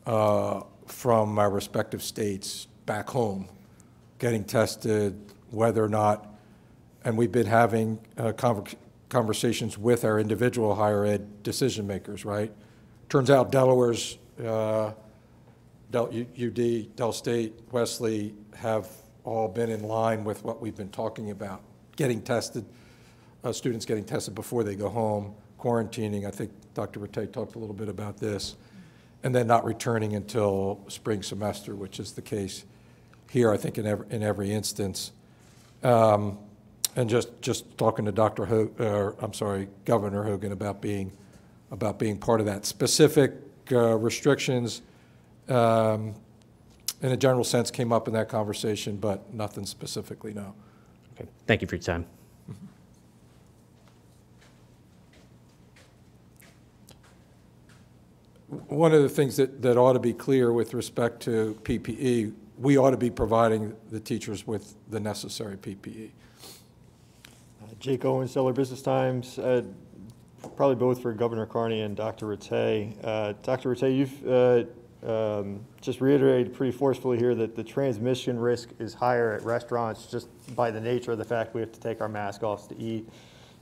from our respective states back home, getting tested, whether or not, and we've been having conversations with our individual higher ed decision makers, right? Turns out Delaware's UD, Del State, Wesley have all been in line with what we've been talking about. Getting tested, students getting tested before they go home, quarantining. I think Dr. Rattay talked a little bit about this, and then not returning until spring semester, which is the case here, I think, in every instance. And just talking to Governor Hogan about being part of that. Specific restrictions, in a general sense, came up in that conversation, but nothing specifically, no. Okay. Thank you for your time. One of the things that ought to be clear with respect to PPE, we ought to be providing the teachers with the necessary PPE. Jake Owen, Stellar Business Times, probably both for Governor Carney and Dr. Rattay. Dr. Rattay, you've just reiterated pretty forcefully here that the transmission risk is higher at restaurants just by the nature of the fact we have to take our mask off to eat.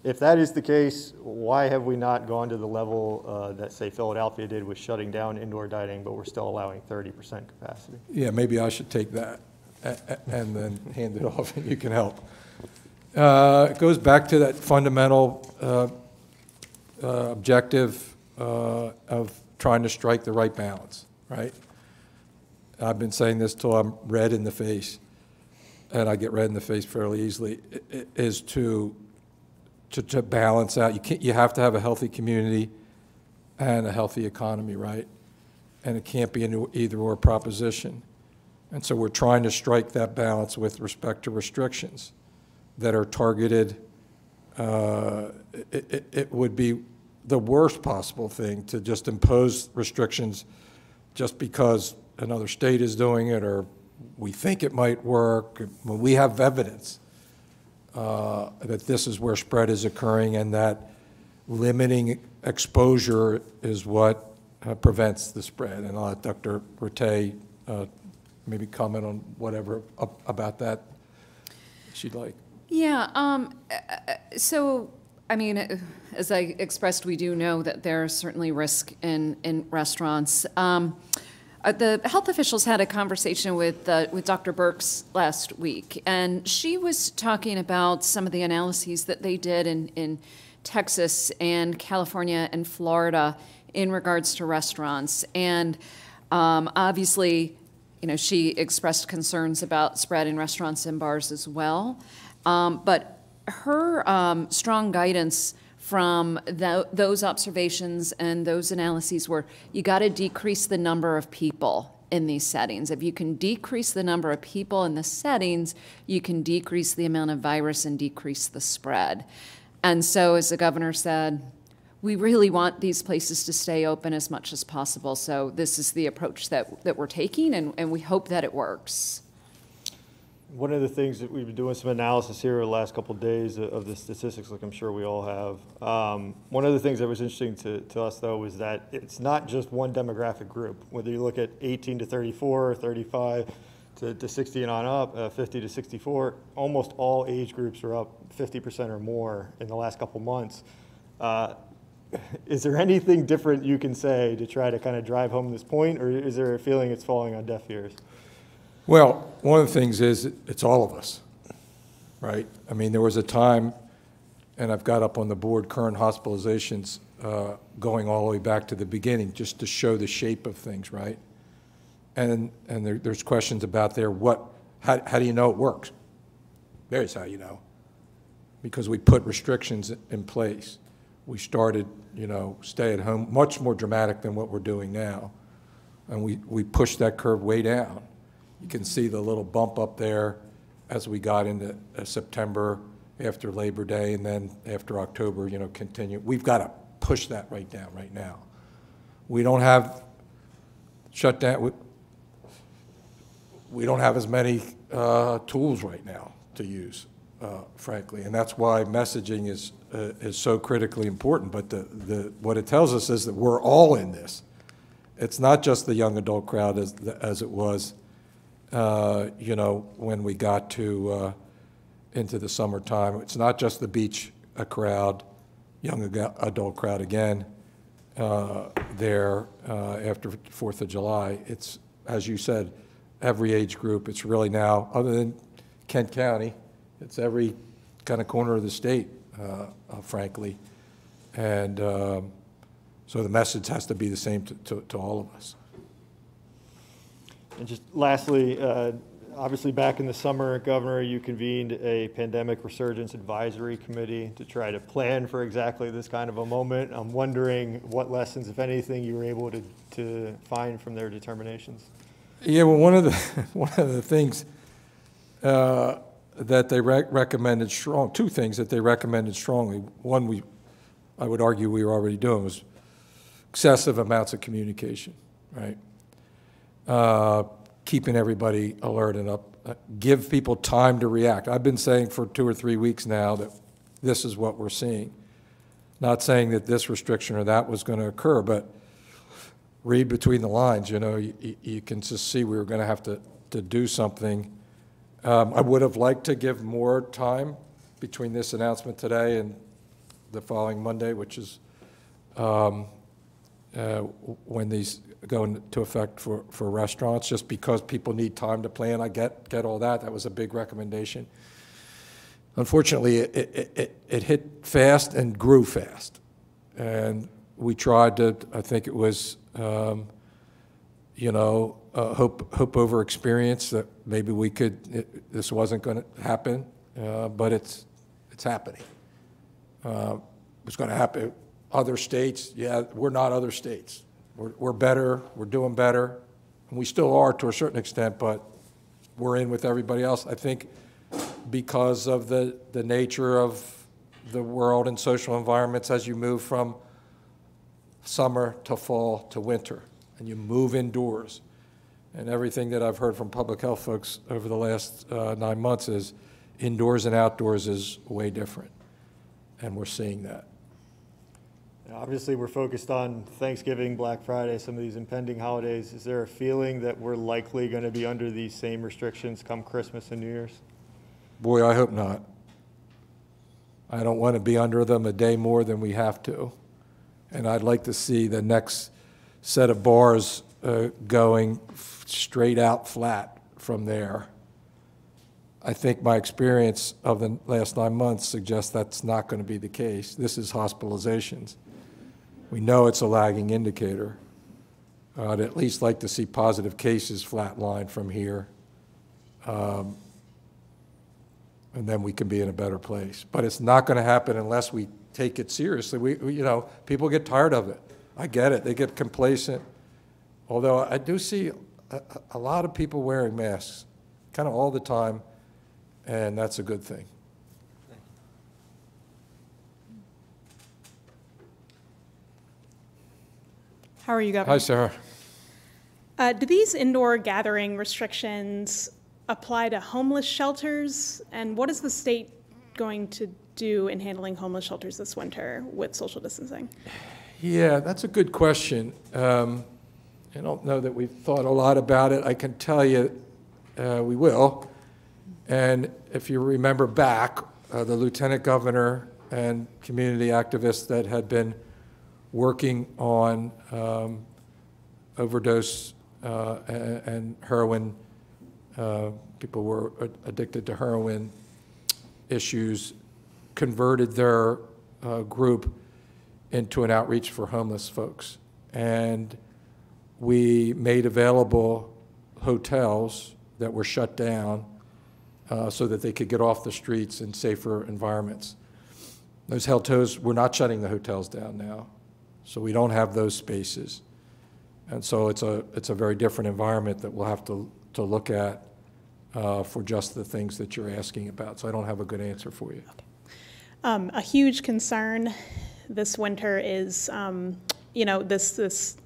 If that is the case, why have we not gone to the level that, say, Philadelphia did with shutting down indoor dining, but we're still allowing 30% capacity? Yeah, maybe I should take that and then hand it off and you can help. It goes back to that fundamental objective of trying to strike the right balance, right? I've been saying this till I'm red in the face, and I get red in the face fairly easily, is to balance out. You have to have a healthy community and a healthy economy, right? And it can't be an either-or proposition. And so we're trying to strike that balance with respect to restrictions that are targeted. It would be the worst possible thing to just impose restrictions just because another state is doing it or we think it might work. When we have evidence that this is where spread is occurring and that limiting exposure is what prevents the spread. And I'll let Dr. Rattay maybe comment on whatever about that she'd like. Yeah, so, I mean, as I expressed, we do know that there's certainly risk in restaurants. The health officials had a conversation with Dr. Birx last week, and she was talking about some of the analyses that they did in Texas and California and Florida in regards to restaurants. And obviously, you know, she expressed concerns about spread in restaurants and bars as well. But her strong guidance from those observations and those analyses were you got to decrease the number of people in these settings. If you can decrease the number of people in the settings, you can decrease the amount of virus and decrease the spread. And so, as the governor said, we really want these places to stay open as much as possible. So this is the approach that we're taking, and we hope that it works. One of the things that we've been doing some analysis here the last couple of days of the statistics, like I'm sure we all have. One of the things that was interesting to us, though, was that it's not just one demographic group. Whether you look at 18 to 34, 35 to 60 and on up, 50 to 64, almost all age groups are up 50% or more in the last couple months. Is there anything different you can say to try to kind of drive home this point, or is there a feeling it's falling on deaf ears? Well, one of the things is it's all of us, right? I mean, there was a time, and I've got up on the board current hospitalizations going all the way back to the beginning, just to show the shape of things, right? And there's questions about there. How do you know it works? There's how you know, because we put restrictions in place. We started, you know, stay at home, much more dramatic than what we're doing now, and we pushed that curve way down. You can see the little bump up there as we got into September after Labor Day, and then after October, you know, continue. We've got to push that right down right now. We don't have shut down. We don't have as many tools right now to use, frankly, and that's why messaging is so critically important. But what it tells us is that we're all in this. It's not just the young adult crowd as it was. You know, when we got to into the summertime, it's not just the beach crowd, young adult crowd again there after 4th of July. It's, as you said, every age group. It's really now, other than Kent County, it's every kind of corner of the state, frankly. And so the message has to be the same to all of us. And just lastly, obviously back in the summer, Governor, you convened a pandemic resurgence advisory committee to try to plan for exactly this kind of a moment. I'm wondering what lessons, if anything, you were able to find from their determinations. Yeah, well, one of the things that they recommended strong, two things that they recommended strongly. One, I would argue we were already doing, was excessive amounts of communication, right? Keeping everybody alert and up, give people time to react. I've been saying for 2 or 3 weeks now that this is what we're seeing. Not saying that this restriction or that was going to occur, but read between the lines. You know, you can just see we were going to have to do something. I would have liked to give more time between this announcement today and the following Monday, which is when these go into effect for restaurants, just because people need time to plan. I get all that. That was a big recommendation. Unfortunately, it hit fast and grew fast. And we tried to, I think it was, hope over experience that maybe we could, this wasn't going to happen, but it's happening. It's going to happen. Other states, yeah, we're not other states. We're better, we're doing better, and we still are to a certain extent, but we're in with everybody else. I think because of the nature of the world and social environments as you move from summer to fall to winter, and you move indoors. And everything that I've heard from public health folks over the last 9 months is indoors and outdoors is way different, and we're seeing that. Obviously, we're focused on Thanksgiving, Black Friday, some of these impending holidays. Is there a feeling that we're likely going to be under these same restrictions come Christmas and New Year's? Boy, I hope not. I don't want to be under them a day more than we have to. And I'd like to see the next set of bars going straight out flat from there. I think my experience of the last 9 months suggests that's not going to be the case. This is hospitalizations. We know it's a lagging indicator. I'd at least like to see positive cases flatline from here. And then we can be in a better place. But it's not going to happen unless we take it seriously. People get tired of it. I get it. They get complacent. Although I do see a lot of people wearing masks kind of all the time, and that's a good thing. How are you, Governor? Hi, Sarah. Do these indoor gathering restrictions apply to homeless shelters? And what is the state going to do in handling homeless shelters this winter with social distancing? Yeah, that's a good question. I don't know that we've thought a lot about it. I can tell you we will. And if you remember back, the lieutenant governor and community activists that had been working on overdose and heroin, people were addicted to heroin issues, converted their group into an outreach for homeless folks. And we made available hotels that were shut down so that they could get off the streets in safer environments. Those hotels, we're not shutting the hotels down now, so we don't have those spaces. And so it's a very different environment that we'll have to look at for just the things that you're asking about. So I don't have a good answer for you. Okay. A huge concern this winter is, this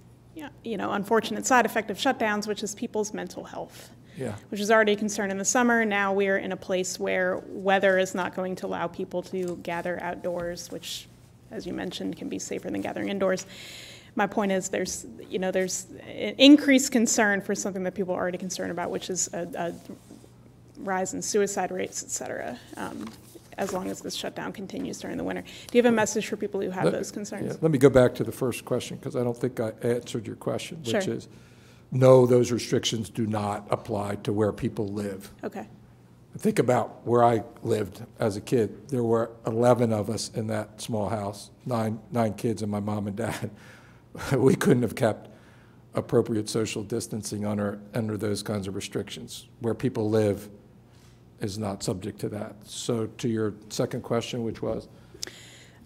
unfortunate side effect of shutdowns, which is people's mental health. Yeah. Which is already a concern in the summer. Now we're in a place where weather is not going to allow people to gather outdoors, which, as you mentioned, can be safer than gathering indoors. My point is there's an increased concern for something that people are already concerned about, which is a rise in suicide rates, et cetera, as long as this shutdown continues during the winter. Do you have a message for people who have those concerns? Yeah, let me go back to the first question, because I don't think I answered your question, which Sure. is, no, those restrictions do not apply to where people live. Okay. Think about where I lived as a kid. There were 11 of us in that small house, nine kids and my mom and dad. We couldn't have kept appropriate social distancing under those kinds of restrictions. Where people live is not subject to that. So to your second question, which was?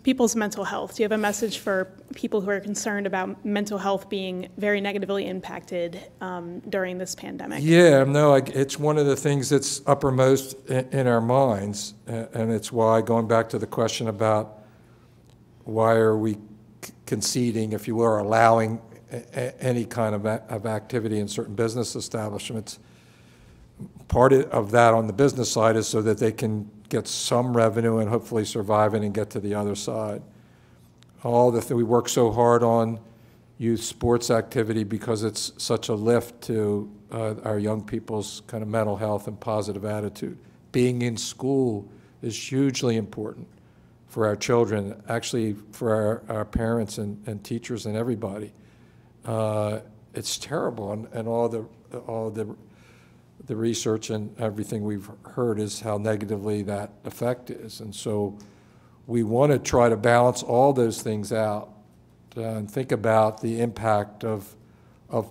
People's mental health. Do you have a message for people who are concerned about mental health being very negatively impacted during this pandemic? Yeah, no, it's one of the things that's uppermost in our minds, and it's why, going back to the question about why are we conceding, if you will, or allowing any kind of activity in certain business establishments, part of that on the business side is so that they can get some revenue and hopefully survive it and get to the other side. We work so hard on youth sports activity because it's such a lift to our young people's kind of mental health and positive attitude. Being in school is hugely important. for our children, actually for our parents and teachers and everybody. It's terrible, and all the research and everything we've heard is how negatively that effect is. And so we want to try to balance all those things out and think about the impact of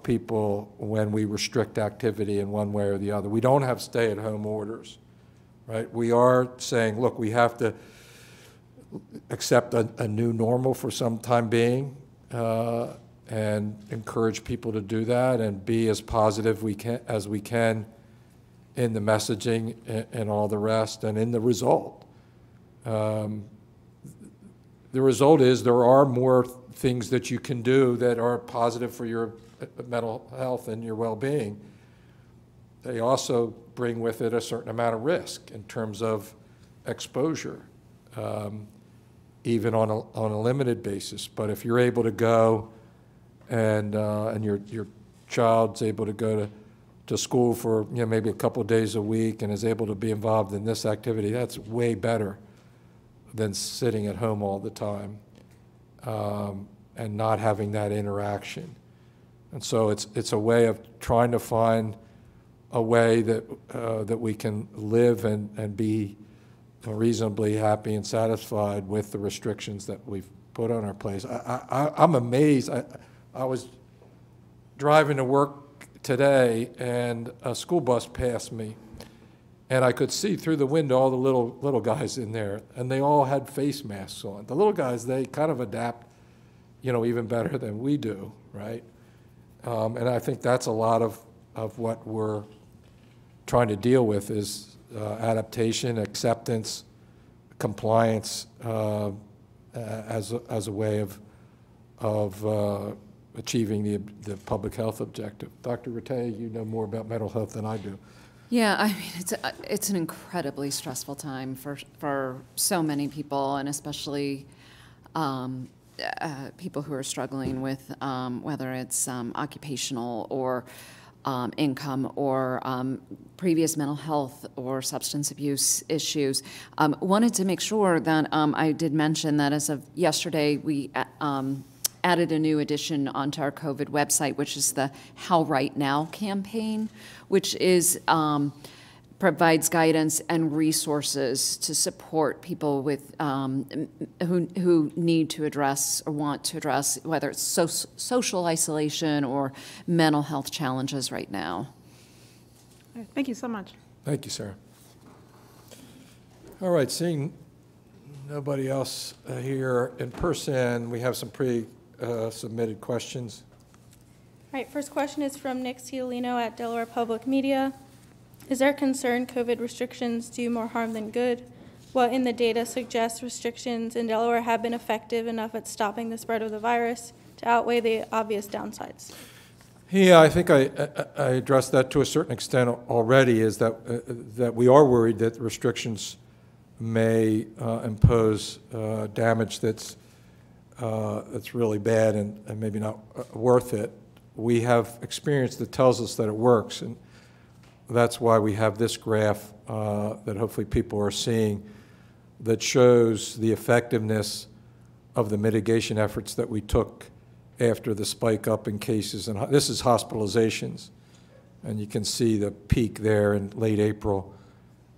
people when we restrict activity in one way or the other. We don't have stay-at-home orders, right? We are saying, look, we have to accept a new normal for some time being, and encourage people to do that and be as positive as we can in the messaging and all the rest and in the result. The result is there are more things that you can do that are positive for your mental health and your well-being. They also bring with it a certain amount of risk in terms of exposure, even on a limited basis. But if you're able to go and your child's able to go to school for maybe a couple of days a week and is able to be involved in this activity, that's way better than sitting at home all the time and not having that interaction. And so it's a way of trying to find a way that we can live and be reasonably happy and satisfied with the restrictions that we've put on our place. I'm amazed. I was driving to work today, and a school bus passed me, and I could see through the window all the little guys in there, and they all had face masks on. The little guys, they kind of adapt, even better than we do, right? And I think that's a lot of what we're trying to deal with is adaptation, acceptance, compliance as a way of achieving the public health objective. Dr. Rattay, you know more about mental health than I do. Yeah, I mean, it's an incredibly stressful time for so many people, and especially people who are struggling with whether it's occupational or income or previous mental health or substance abuse issues. Wanted to make sure that I did mention that as of yesterday, we added a new addition onto our COVID website, which is the How Right Now campaign, which is provides guidance and resources to support people with who need to address or want to address whether it's social isolation or mental health challenges right now. Thank you so much. Thank you, Sarah. All right, seeing nobody else here in person, we have some pre-submitted questions. All right, first question is from Nick Ciolino at Delaware Public Media. Is there concern COVID restrictions do more harm than good? What in the data suggests restrictions in Delaware have been effective enough at stopping the spread of the virus to outweigh the obvious downsides? Yeah, I think I addressed that to a certain extent already, is that we are worried that restrictions may impose damage that's really bad and maybe not worth it. We have experience that tells us that it works, and that's why we have this graph that hopefully people are seeing that shows the effectiveness of the mitigation efforts that we took after the spike up in cases. And this is hospitalizations, and you can see the peak there in late April.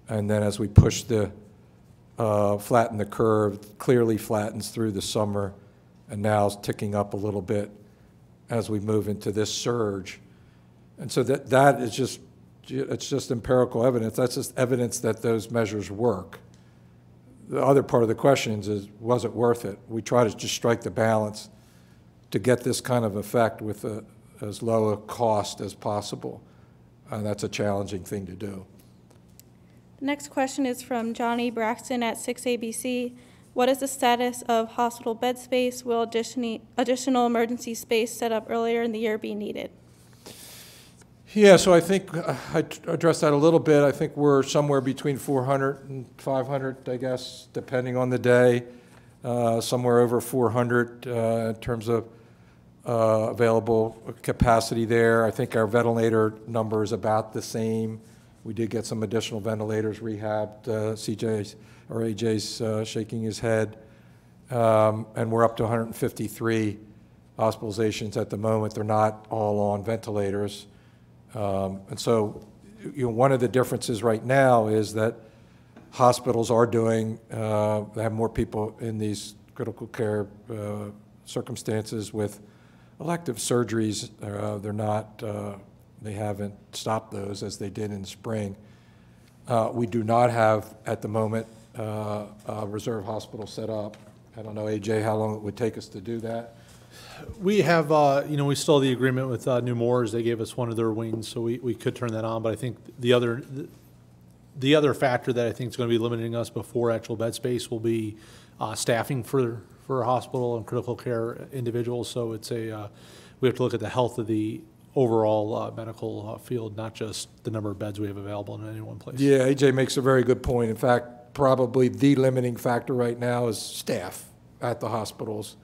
And then as we push flatten the curve, clearly flattens through the summer, and now is ticking up a little bit as we move into this surge. And so that is just, it's just empirical evidence. That's just evidence that those measures work. The other part of the question is, was it worth it? We try to just strike the balance to get this kind of effect with as low a cost as possible. And that's a challenging thing to do. The next question is from Johnny Braxton at 6ABC. What is the status of hospital bed space? Will additional emergency space set up earlier in the year be needed? Yeah, so I think I addressed that a little bit. I think we're somewhere between 400 and 500, I guess, depending on the day. Somewhere over 400 in terms of available capacity there. I think our ventilator number is about the same. We did get some additional ventilators rehabbed. CJ or AJ's shaking his head. And we're up to 153 hospitalizations at the moment. They're not all on ventilators. And so, one of the differences right now is that hospitals are doing, they have more people in these critical care circumstances with elective surgeries. They're not, they haven't stopped those as they did in the spring. We do not have, at the moment, a reserve hospital set up. I don't know, AJ, how long it would take us to do that? We have, we still have the agreement with New Moors. They gave us one of their wings, so we could turn that on. But I think the other factor that I think is going to be limiting us before actual bed space will be staffing for a hospital and critical care individuals. So it's we have to look at the health of the overall medical field, not just the number of beds we have available in any one place. Yeah, AJ makes a very good point. In fact, probably the limiting factor right now is staff at the hospitals.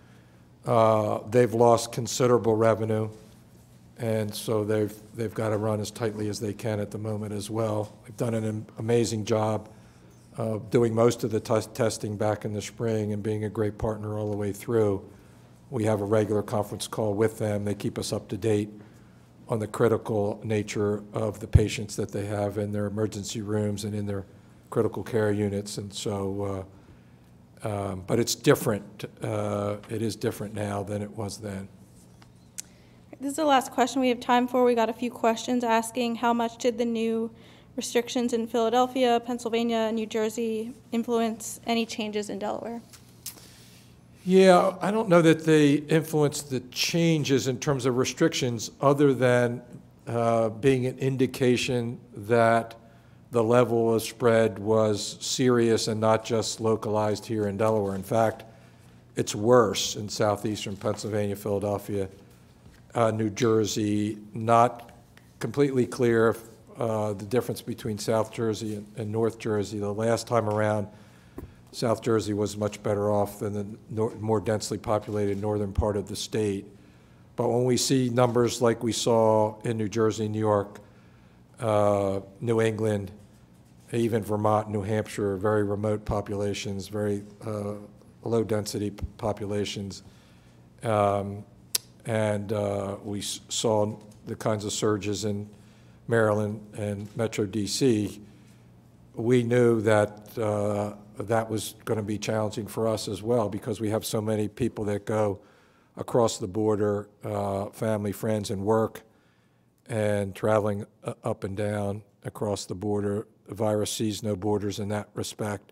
They've lost considerable revenue, and so they've got to run as tightly as they can at the moment as well. They've done an amazing job of doing most of the testing back in the spring and being a great partner all the way through. We have a regular conference call with them. They keep us up to date on the critical nature of the patients that they have in their emergency rooms and in their critical care units, and so but it's different. It is different now than it was then. This is the last question we have time for. We got a few questions asking how much did the new restrictions in Philadelphia, Pennsylvania, and New Jersey influence any changes in Delaware? Yeah, I don't know that they influenced the changes in terms of restrictions other than being an indication that the level of spread was serious and not just localized here in Delaware. In fact, it's worse in southeastern Pennsylvania, Philadelphia, New Jersey. Not completely clear the difference between South Jersey and North Jersey. The last time around, South Jersey was much better off than the more densely populated northern part of the state. But when we see numbers like we saw in New Jersey, New York, New England, even Vermont, New Hampshire, very remote populations, very low-density populations, and we saw the kinds of surges in Maryland and Metro D.C., we knew that that was going to be challenging for us as well because we have so many people that go across the border, family, friends, and work, and traveling up and down across the border. The virus sees no borders in that respect.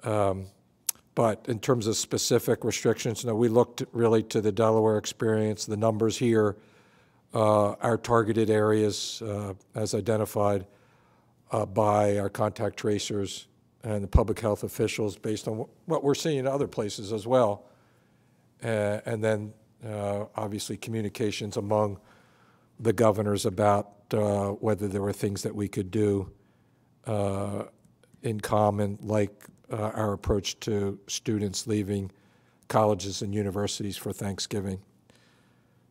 But in terms of specific restrictions, we looked really to the Delaware experience. The numbers here, our targeted areas as identified by our contact tracers and the public health officials based on what we're seeing in other places as well. And then obviously communications among the governors about whether there were things that we could do in common, like our approach to students leaving colleges and universities for Thanksgiving.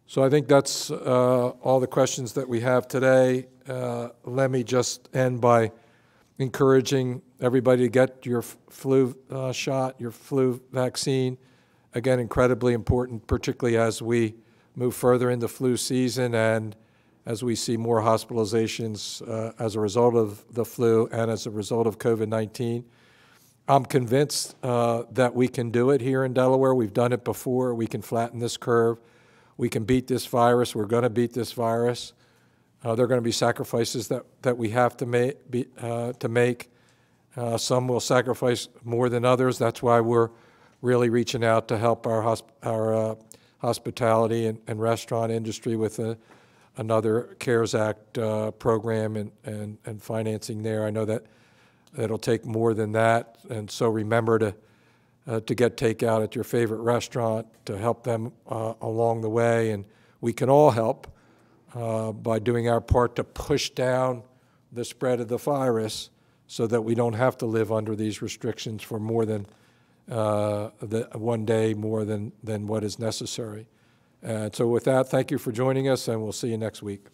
So I think that's all the questions that we have today. Let me just end by encouraging everybody to get your flu shot, your flu vaccine. Again, incredibly important, particularly as we move further into flu season and as we see more hospitalizations as a result of the flu and as a result of COVID-19. I'm convinced that we can do it here in Delaware. We've done it before. We can flatten this curve. We can beat this virus. We're going to beat this virus. There are going to be sacrifices that we have to make. Some will sacrifice more than others. That's why we're really reaching out to help our hospitality and restaurant industry with another CARES Act program and financing there. I know that it'll take more than that, and so remember to get takeout at your favorite restaurant, to help them along the way, and we can all help by doing our part to push down the spread of the virus so that we don't have to live under these restrictions for more than one day more than what is necessary. So with that, thank you for joining us, and we'll see you next week.